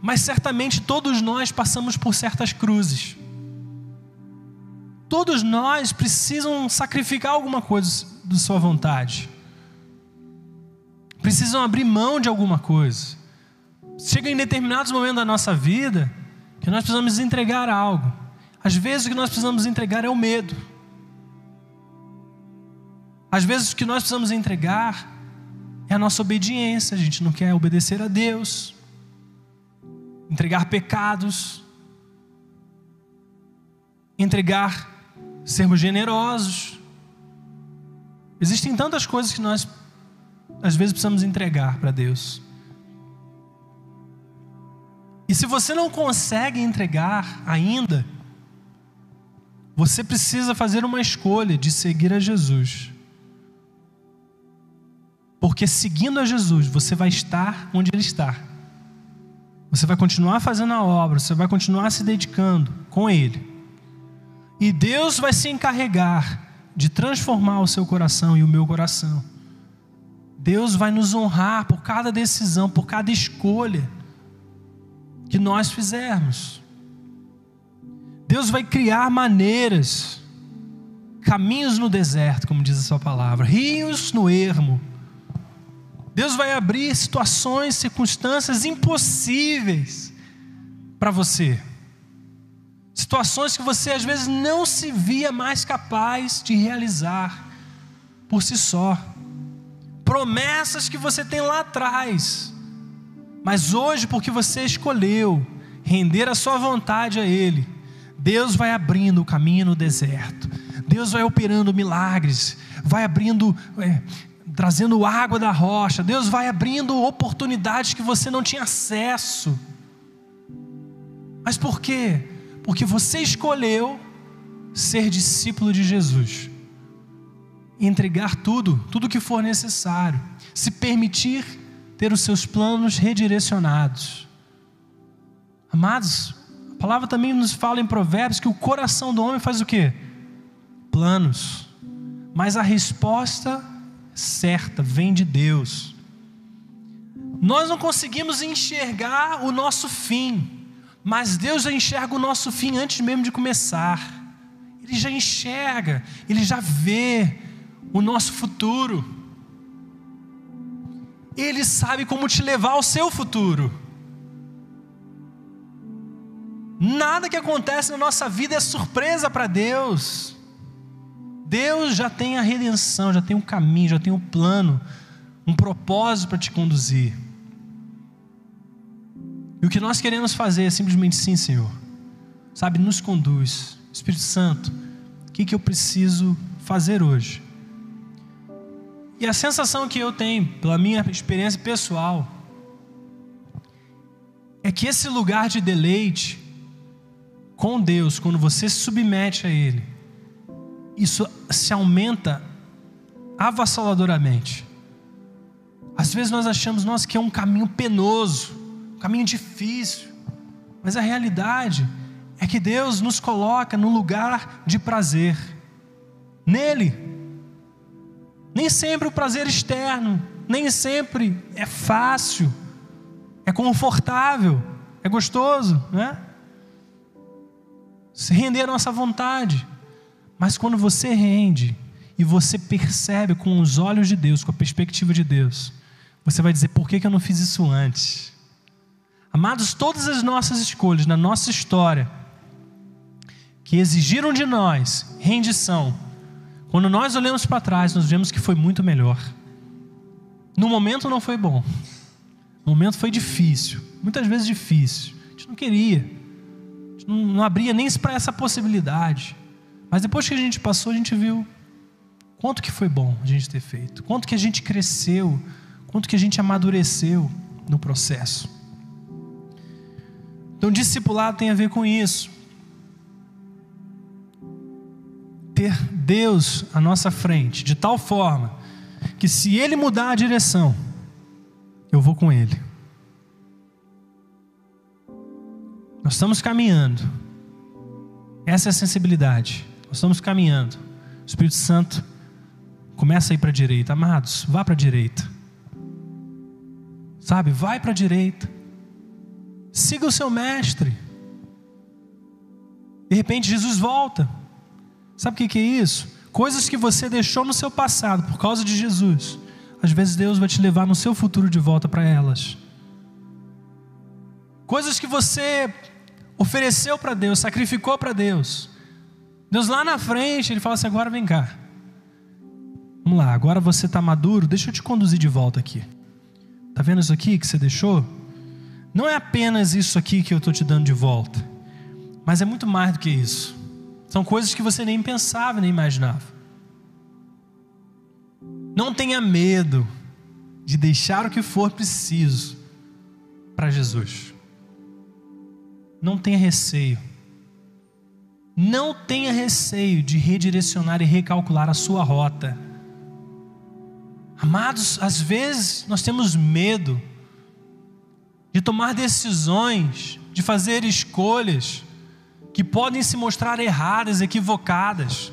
Mas certamente todos nós passamos por certas cruzes. Todos nós precisam sacrificar alguma coisa de sua vontade. Precisam abrir mão de alguma coisa. Chega em determinados momentos da nossa vida que nós precisamos entregar algo. Às vezes o que nós precisamos entregar é o medo. Às vezes o que nós precisamos entregar é a nossa obediência. A gente não quer obedecer a Deus, entregar pecados, sermos generosos. Existem tantas coisas que nós às vezes precisamos entregar para Deus. E se você não consegue entregar ainda, você precisa fazer uma escolha de seguir a Jesus. Porque seguindo a Jesus, você vai estar onde Ele está. Você vai continuar fazendo a obra, você vai continuar se dedicando com Ele. E Deus vai se encarregar de transformar o seu coração e o meu coração. Deus vai nos honrar por cada decisão, por cada escolha que nós fizermos. Deus vai criar maneiras, caminhos no deserto, como diz a sua palavra, rios no ermo. Deus vai abrir situações, circunstâncias impossíveis para você. Situações que você às vezes não se via mais capaz de realizar por si só. Promessas que você tem lá atrás, mas hoje, porque você escolheu render a sua vontade a Ele, Deus vai abrindo o caminho no deserto. Deus vai operando milagres, vai abrindo, trazendo água da rocha. Deus vai abrindo oportunidades que você não tinha acesso. Mas por quê? Porque você escolheu ser discípulo de Jesus, entregar tudo que for necessário, se permitir ter os seus planos redirecionados. Amados, a palavra também nos fala em Provérbios que o coração do homem faz o quê? Planos, mas a resposta certa vem de Deus. Nós não conseguimos enxergar o nosso fim, mas Deus já enxerga o nosso fim antes mesmo de começar. Ele já enxerga, Ele já vê o nosso futuro. Ele sabe como te levar ao seu futuro. Nada que acontece na nossa vida é surpresa para Deus. Deus já tem a redenção, já tem um caminho, já tem um plano, um propósito para te conduzir. E o que nós queremos fazer é simplesmente sim, Senhor. Sabe, nos conduz. Espírito Santo, o que eu preciso fazer hoje? E a sensação que eu tenho, pela minha experiência pessoal, é que esse lugar de deleite com Deus, quando você se submete a Ele, isso se aumenta avassaladoramente. Às vezes nós achamos, nossa, que é um caminho penoso, um caminho difícil, mas a realidade é que Deus nos coloca no lugar de prazer, nele. Nem sempre o prazer externo, nem sempre é fácil, é confortável, é gostoso, né? Se render à nossa vontade. Mas quando você rende e você percebe com os olhos de Deus, com a perspectiva de Deus, você vai dizer, por que eu não fiz isso antes? Amados, todas as nossas escolhas na nossa história que exigiram de nós rendição, quando nós olhamos para trás, nós vemos que foi muito melhor. No momento não foi bom, no momento foi difícil, muitas vezes difícil, a gente não queria, a gente não abria nem para essa possibilidade, mas depois que a gente passou, a gente viu quanto que foi bom a gente ter feito, quanto que a gente cresceu, quanto que a gente amadureceu no processo. Então, discipulado tem a ver com isso. Ter Deus à nossa frente, de tal forma que se Ele mudar a direção, eu vou com Ele. Nós estamos caminhando. Essa é a sensibilidade. Nós estamos caminhando. O Espírito Santo começa a ir para a direita. Amados, vá para a direita. Sabe, vai para a direita. Siga o seu mestre. De repente Jesus volta. Sabe o que é isso? Coisas que você deixou no seu passado por causa de Jesus, às vezes Deus vai te levar no seu futuro de volta para elas. Coisas que você ofereceu para Deus, sacrificou para Deus, Deus lá na frente, Ele fala assim: agora vem cá, vamos lá, agora você está maduro, deixa eu te conduzir de volta aqui. Está vendo isso aqui que você deixou? Não é apenas isso aqui que eu estou te dando de volta, mas é muito mais do que isso. São coisas que você nem pensava, nem imaginava. Não tenha medo de deixar o que for preciso para Jesus. Não tenha receio. Não tenha receio de redirecionar e recalcular a sua rota. Amados, às vezes nós temos medo de tomar decisões, de fazer escolhas que podem se mostrar erradas, equivocadas,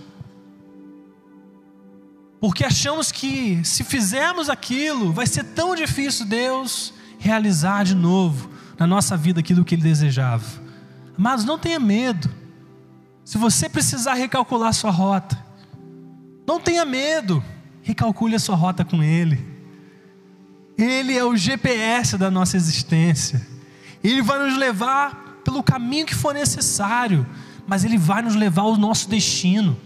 porque achamos que se fizermos aquilo, vai ser tão difícil Deus realizar de novo na nossa vida aquilo que Ele desejava. Amados, não tenha medo. Se você precisar recalcular sua rota, não tenha medo, recalcule a sua rota com Ele. Ele é o GPS da nossa existência. Ele vai nos levar pelo caminho que for necessário, mas Ele vai nos levar ao nosso destino.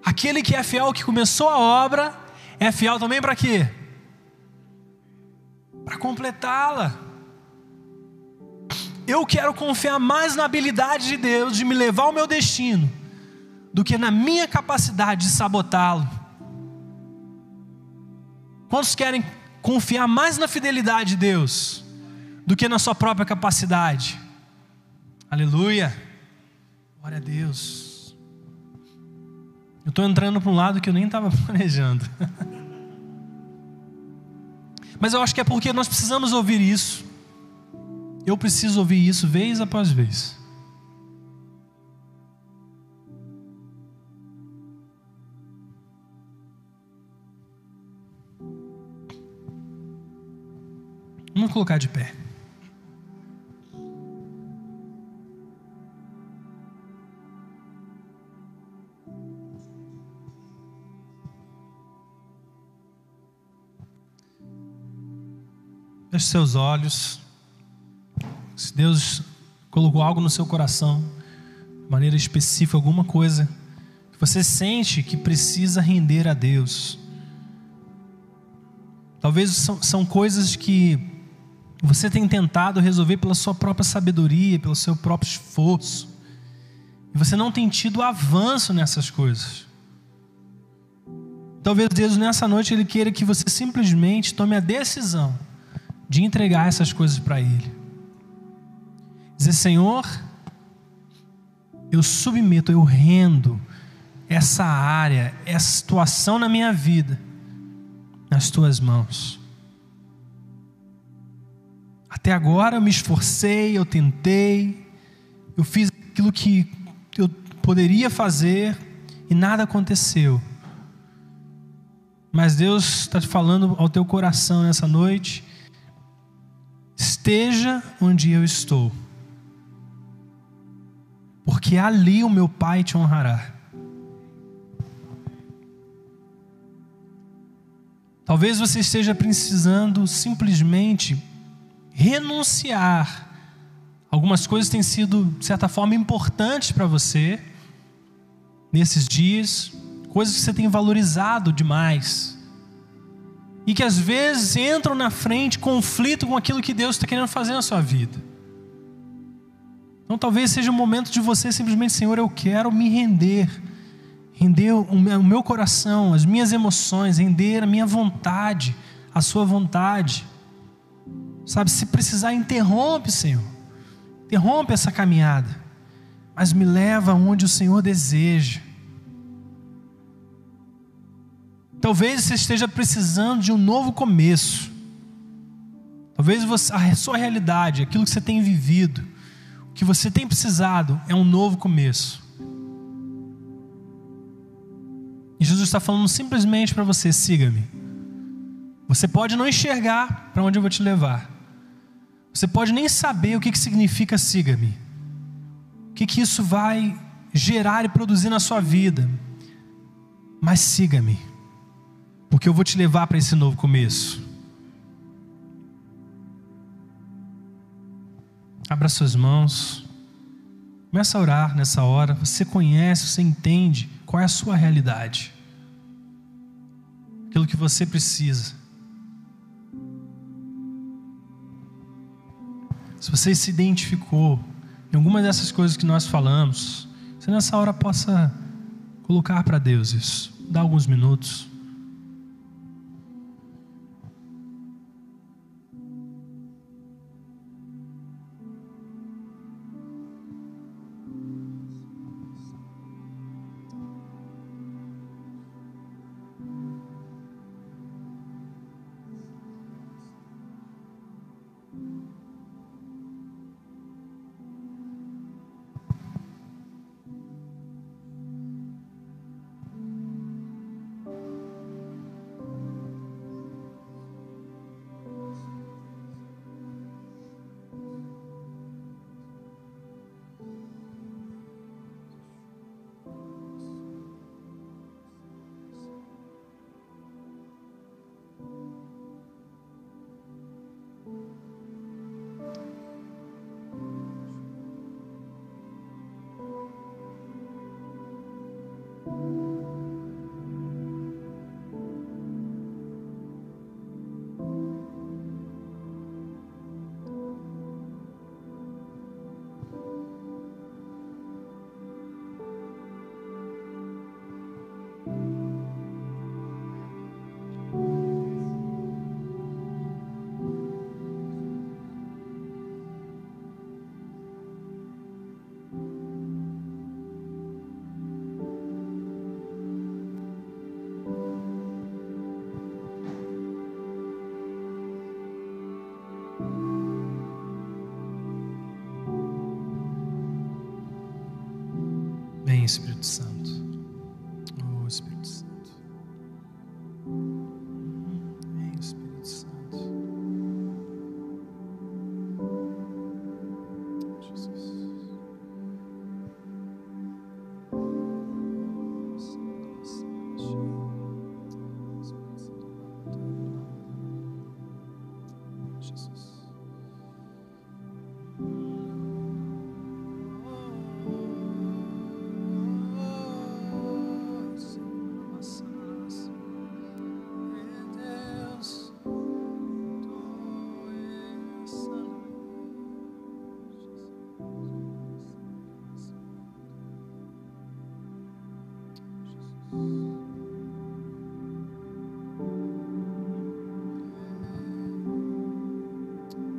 Aquele que é fiel, que começou a obra, é fiel também para quê? Para completá-la. Eu quero confiar mais na habilidade de Deus de me levar ao meu destino do que na minha capacidade de sabotá-lo. Quantos querem confiar mais na fidelidade de Deus do que na sua própria capacidade? Aleluia. Glória a Deus. Eu estou entrando para um lado que eu nem estava planejando. Mas eu acho que é porque nós precisamos ouvir isso. Eu preciso ouvir isso vez após vez. Vamos colocar de pé. Feche seus olhos. Se Deus colocou algo no seu coração, de maneira específica, alguma coisa que você sente que precisa render a Deus. Talvez são coisas que você tem tentado resolver pela sua própria sabedoria, pelo seu próprio esforço, e você não tem tido avanço nessas coisas. Talvez Deus nessa noite Ele queira que você simplesmente tome a decisão de entregar essas coisas para Ele. Dizer: Senhor, eu submeto, eu rendo essa área, essa situação na minha vida nas Tuas mãos. Até agora eu me esforcei, eu tentei, eu fiz aquilo que eu poderia fazer e nada aconteceu. Mas Deus está te falando ao teu coração nessa noite: esteja onde eu estou, porque ali o meu Pai te honrará. Talvez você esteja precisando simplesmente renunciar. Algumas coisas têm sido, de certa forma, importantes para você nesses dias, coisas que você tem valorizado demais e que às vezes entram na frente, conflito com aquilo que Deus está querendo fazer na sua vida. Então talvez seja o momento de você simplesmente: Senhor, eu quero me render o meu coração, as minhas emoções, render a minha vontade, a sua vontade. Sabe, se precisar, interrompe, Senhor. interrompe essa caminhada, mas me leva onde o Senhor deseja. Talvez você esteja precisando de um novo começo. Talvez a sua realidade, aquilo que você tem vivido, o que você tem precisado é um novo começo. E Jesus está falando simplesmente para você: siga-me. Você pode não enxergar para onde eu vou te levar. Você pode nem saber o que significa siga-me. O que isso vai gerar e produzir na sua vida. Mas siga-me, porque eu vou te levar para esse novo começo. Abra suas mãos. Começa a orar nessa hora. Você conhece, você entende qual é a sua realidade. Aquilo que você precisa. Se você se identificou em alguma dessas coisas que nós falamos, você nessa hora possa colocar para Deus isso. Dá alguns minutos. Vem, Espírito Santo. Oh, Espírito Santo. Vem, Espírito Santo. Jesus. Jesus.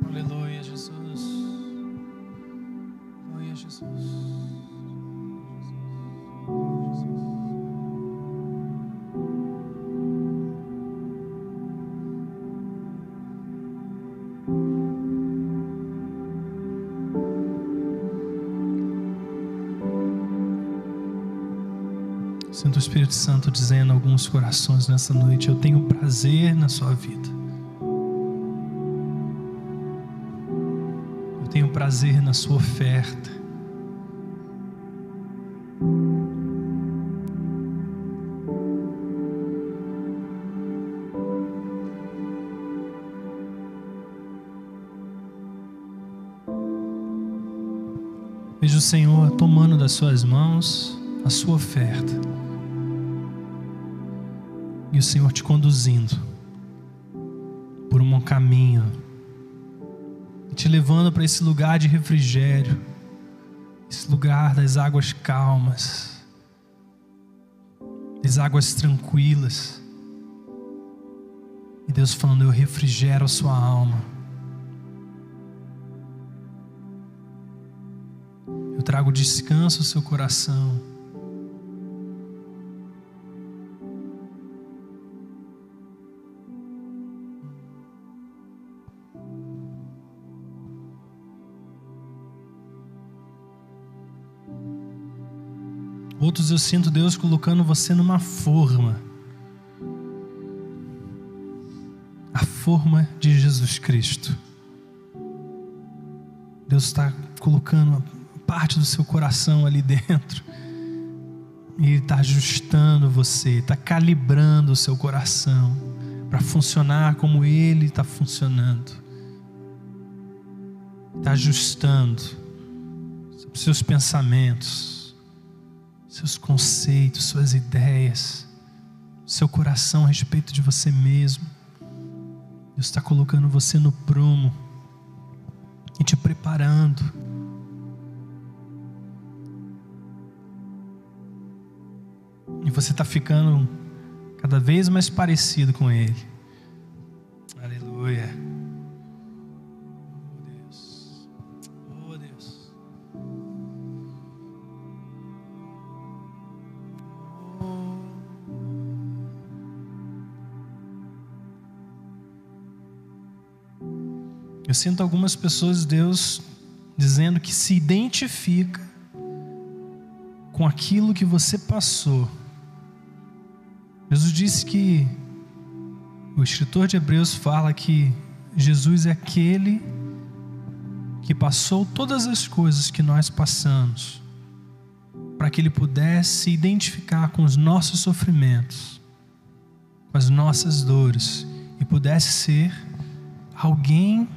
Aleluia, Jesus. Aleluia, Jesus. Sinto o Espírito Santo dizendo a alguns corações nessa noite: eu tenho prazer na sua vida. Eu tenho prazer na sua oferta. Veja o Senhor tomando das suas mãos a sua oferta. E o Senhor te conduzindo por um caminho, te levando para esse lugar de refrigério, esse lugar das águas calmas, das águas tranquilas. E Deus falando: eu refrigero a sua alma. trago descanso ao seu coração. Outros eu sinto Deus colocando você numa forma. A forma de Jesus Cristo. Deus está colocando parte do seu coração ali dentro. E Ele está ajustando você, está calibrando o seu coração para funcionar como Ele está funcionando. Está ajustando os seus pensamentos, seus conceitos, suas ideias, seu coração a respeito de você mesmo. Deus está colocando você no prumo e te preparando. E você está ficando cada vez mais parecido com Ele. Aleluia. Oh Deus. Oh Deus. Eu sinto algumas pessoas, Deus, dizendo que se identifica com aquilo que você passou. Jesus disse que, o escritor de Hebreus fala que Jesus é aquele que passou todas as coisas que nós passamos, para que Ele pudesse se identificar com os nossos sofrimentos, com as nossas dores, e pudesse ser alguém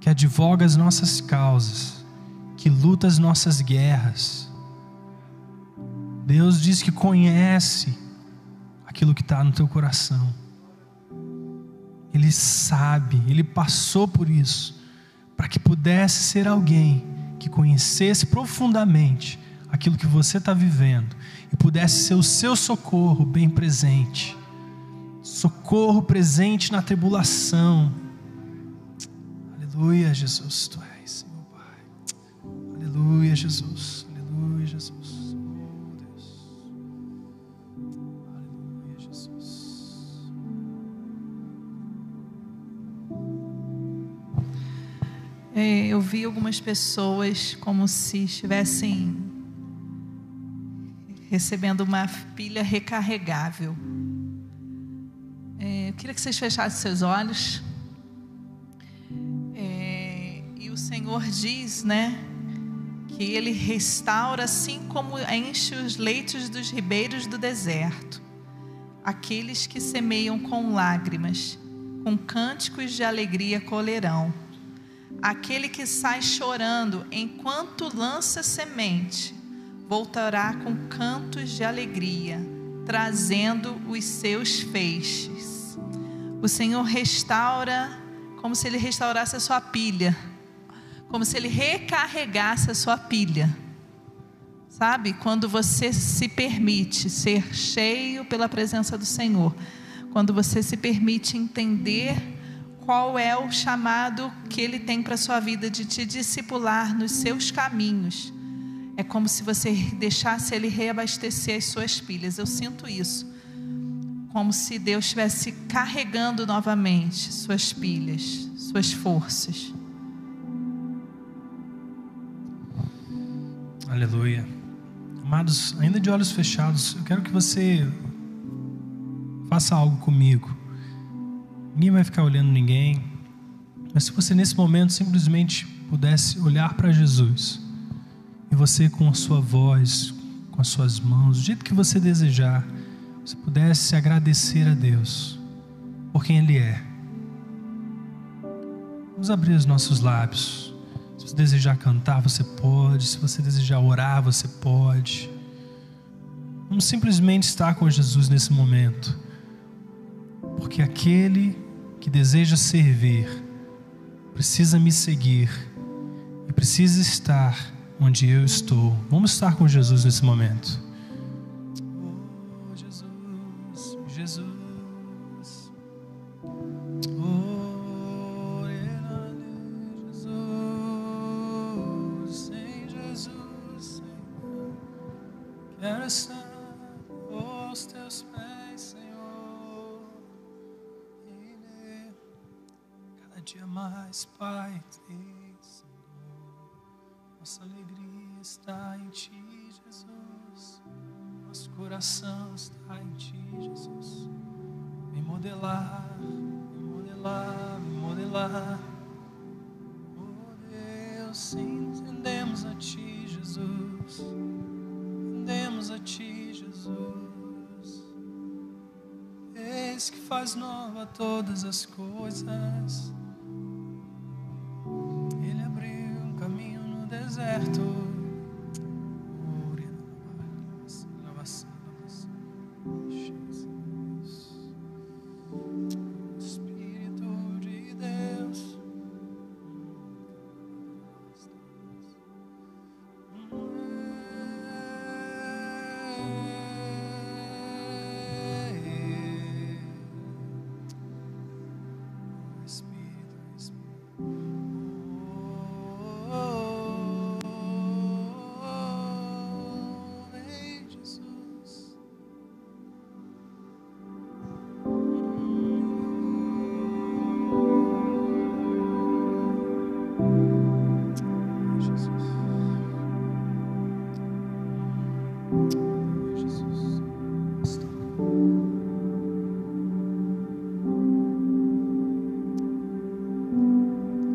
que advoga as nossas causas, que luta as nossas guerras. Deus diz que conhece aquilo que está no teu coração. Ele sabe, Ele passou por isso, para que pudesse ser alguém que conhecesse profundamente aquilo que você está vivendo e pudesse ser o seu socorro bem presente, socorro presente na tribulação. Aleluia, Jesus, Tu és, meu Pai. Aleluia, Jesus. Aleluia, Jesus. Eu vi algumas pessoas como se estivessem recebendo uma pilha recarregável. Eu queria que vocês fechassem seus olhos. E o Senhor diz, né, que Ele restaura assim como enche os leitos dos ribeiros do deserto. Aqueles que semeiam com lágrimas, com cânticos de alegria colherão. Aquele que sai chorando enquanto lança semente, voltará com cantos de alegria, trazendo os seus feixes. O Senhor restaura como se Ele restaurasse a sua pilha, como se Ele recarregasse a sua pilha. Sabe? Quando você se permite ser cheio pela presença do Senhor, quando você se permite entender qual é o chamado que Ele tem para a sua vida, de te discipular nos seus caminhos. É como se você deixasse Ele reabastecer as suas pilhas. Eu sinto isso. Como se Deus estivesse carregando novamente suas pilhas, suas forças. Aleluia. Amados, ainda de olhos fechados, eu quero que você faça algo comigo. Ninguém vai ficar olhando ninguém, mas se você nesse momento simplesmente pudesse olhar para Jesus, e você com a sua voz, com as suas mãos, do jeito que você desejar, você pudesse agradecer a Deus por quem Ele é. Vamos abrir os nossos lábios. Se você desejar cantar, você pode. Se você desejar orar, você pode. Vamos simplesmente estar com Jesus nesse momento, porque aquele que deseja servir precisa me seguir e precisa estar onde eu estou. Vamos estar com Jesus nesse momento. Oh Jesus, Jesus. Oh Jesus, em Jesus. Quero estar aos teus pés, Senhor, e ver cada dia mais, Pai, Senhor. Nossa alegria está em Ti, Jesus. Nosso coração está em Ti, Jesus. Vem modelar, vem modelar, vem modelar. Oh Deus, sim, rendemos a Ti, Jesus. Rendemos a Ti, Jesus. Eis que faz nova todas as coisas. Ele abriu um caminho no deserto.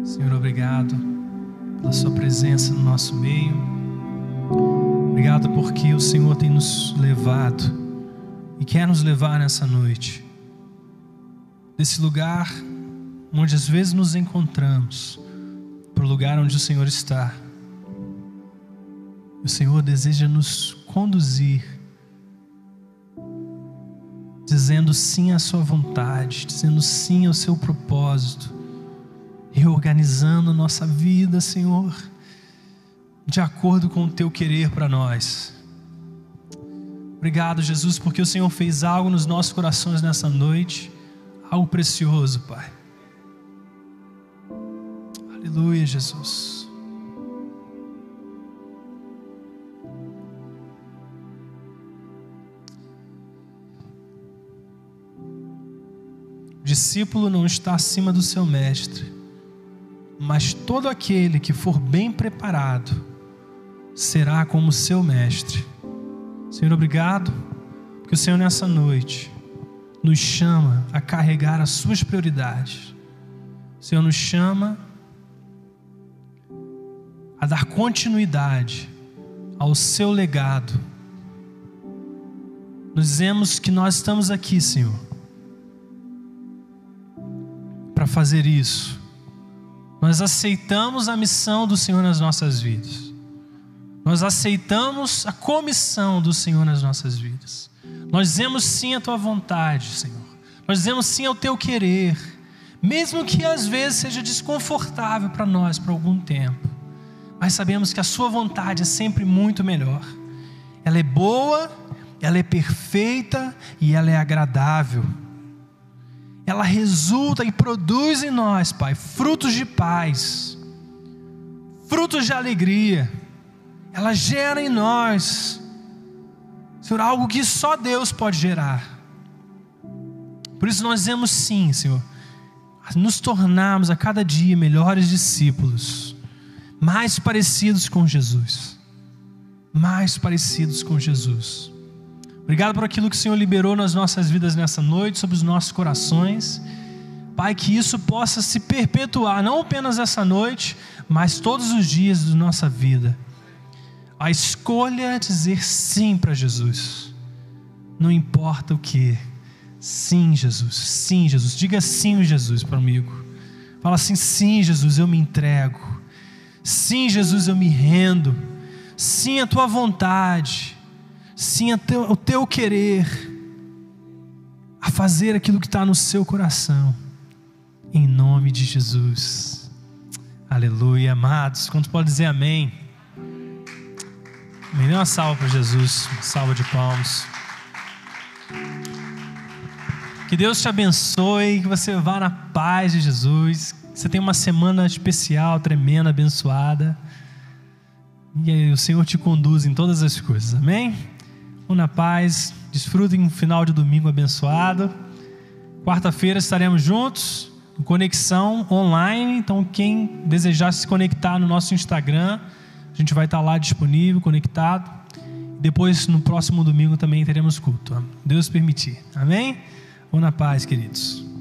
Senhor, obrigado pela sua presença no nosso meio. Obrigado porque o Senhor tem nos levado e quer nos levar nessa noite desse lugar onde às vezes nos encontramos para o lugar onde o Senhor está. O Senhor deseja nos conduzir dizendo sim à sua vontade, dizendo sim ao seu propósito, reorganizando a nossa vida, Senhor, de acordo com o teu querer para nós. Obrigado, Jesus, porque o Senhor fez algo nos nossos corações nessa noite, algo precioso, Pai. Aleluia, Jesus. O discípulo não está acima do seu mestre, mas todo aquele que for bem preparado será como seu mestre. Senhor, obrigado, porque o Senhor nessa noite nos chama a carregar as suas prioridades. O Senhor nos chama a dar continuidade ao seu legado. Nós dizemos que nós estamos aqui, Senhor, para fazer isso. Nós aceitamos a missão do Senhor nas nossas vidas. Nós aceitamos a comissão do Senhor nas nossas vidas. Nós dizemos sim à tua vontade, Senhor. Nós dizemos sim ao teu querer, mesmo que às vezes seja desconfortável para nós por algum tempo. Mas sabemos que a sua vontade é sempre muito melhor. Ela é boa, ela é perfeita e ela é agradável. Ela resulta e produz em nós, Pai, frutos de paz, frutos de alegria. Ela gera em nós, Senhor, algo que só Deus pode gerar. Por isso nós dizemos sim, Senhor, a nos tornarmos a cada dia melhores discípulos, mais parecidos com Jesus, mais parecidos com Jesus. Obrigado por aquilo que o Senhor liberou nas nossas vidas nessa noite, sobre os nossos corações. Pai, que isso possa se perpetuar, não apenas essa noite, mas todos os dias da nossa vida. A escolha de dizer sim para Jesus, não importa o que. Sim, Jesus, sim, Jesus. Diga sim, Jesus, para o amigo. Fala assim: sim, Jesus, eu me entrego. Sim, Jesus, eu me rendo. Sim, a tua vontade. Sim, o teu querer, a fazer aquilo que está no seu coração, em nome de Jesus. Aleluia, amados. Quantos podem dizer amém? Me dê uma salva para Jesus, uma salva de palmas. Que Deus te abençoe, que você vá na paz de Jesus, que você tenha uma semana especial, tremenda, abençoada, e aí o Senhor te conduz em todas as coisas, amém? Vão na paz. Desfrutem um final de domingo abençoado. Quarta-feira estaremos juntos em conexão online. Então, quem desejar se conectar no nosso Instagram, a gente vai estar lá disponível, conectado. Depois, no próximo domingo, também teremos culto. Deus permitir. Amém? Vão na paz, queridos.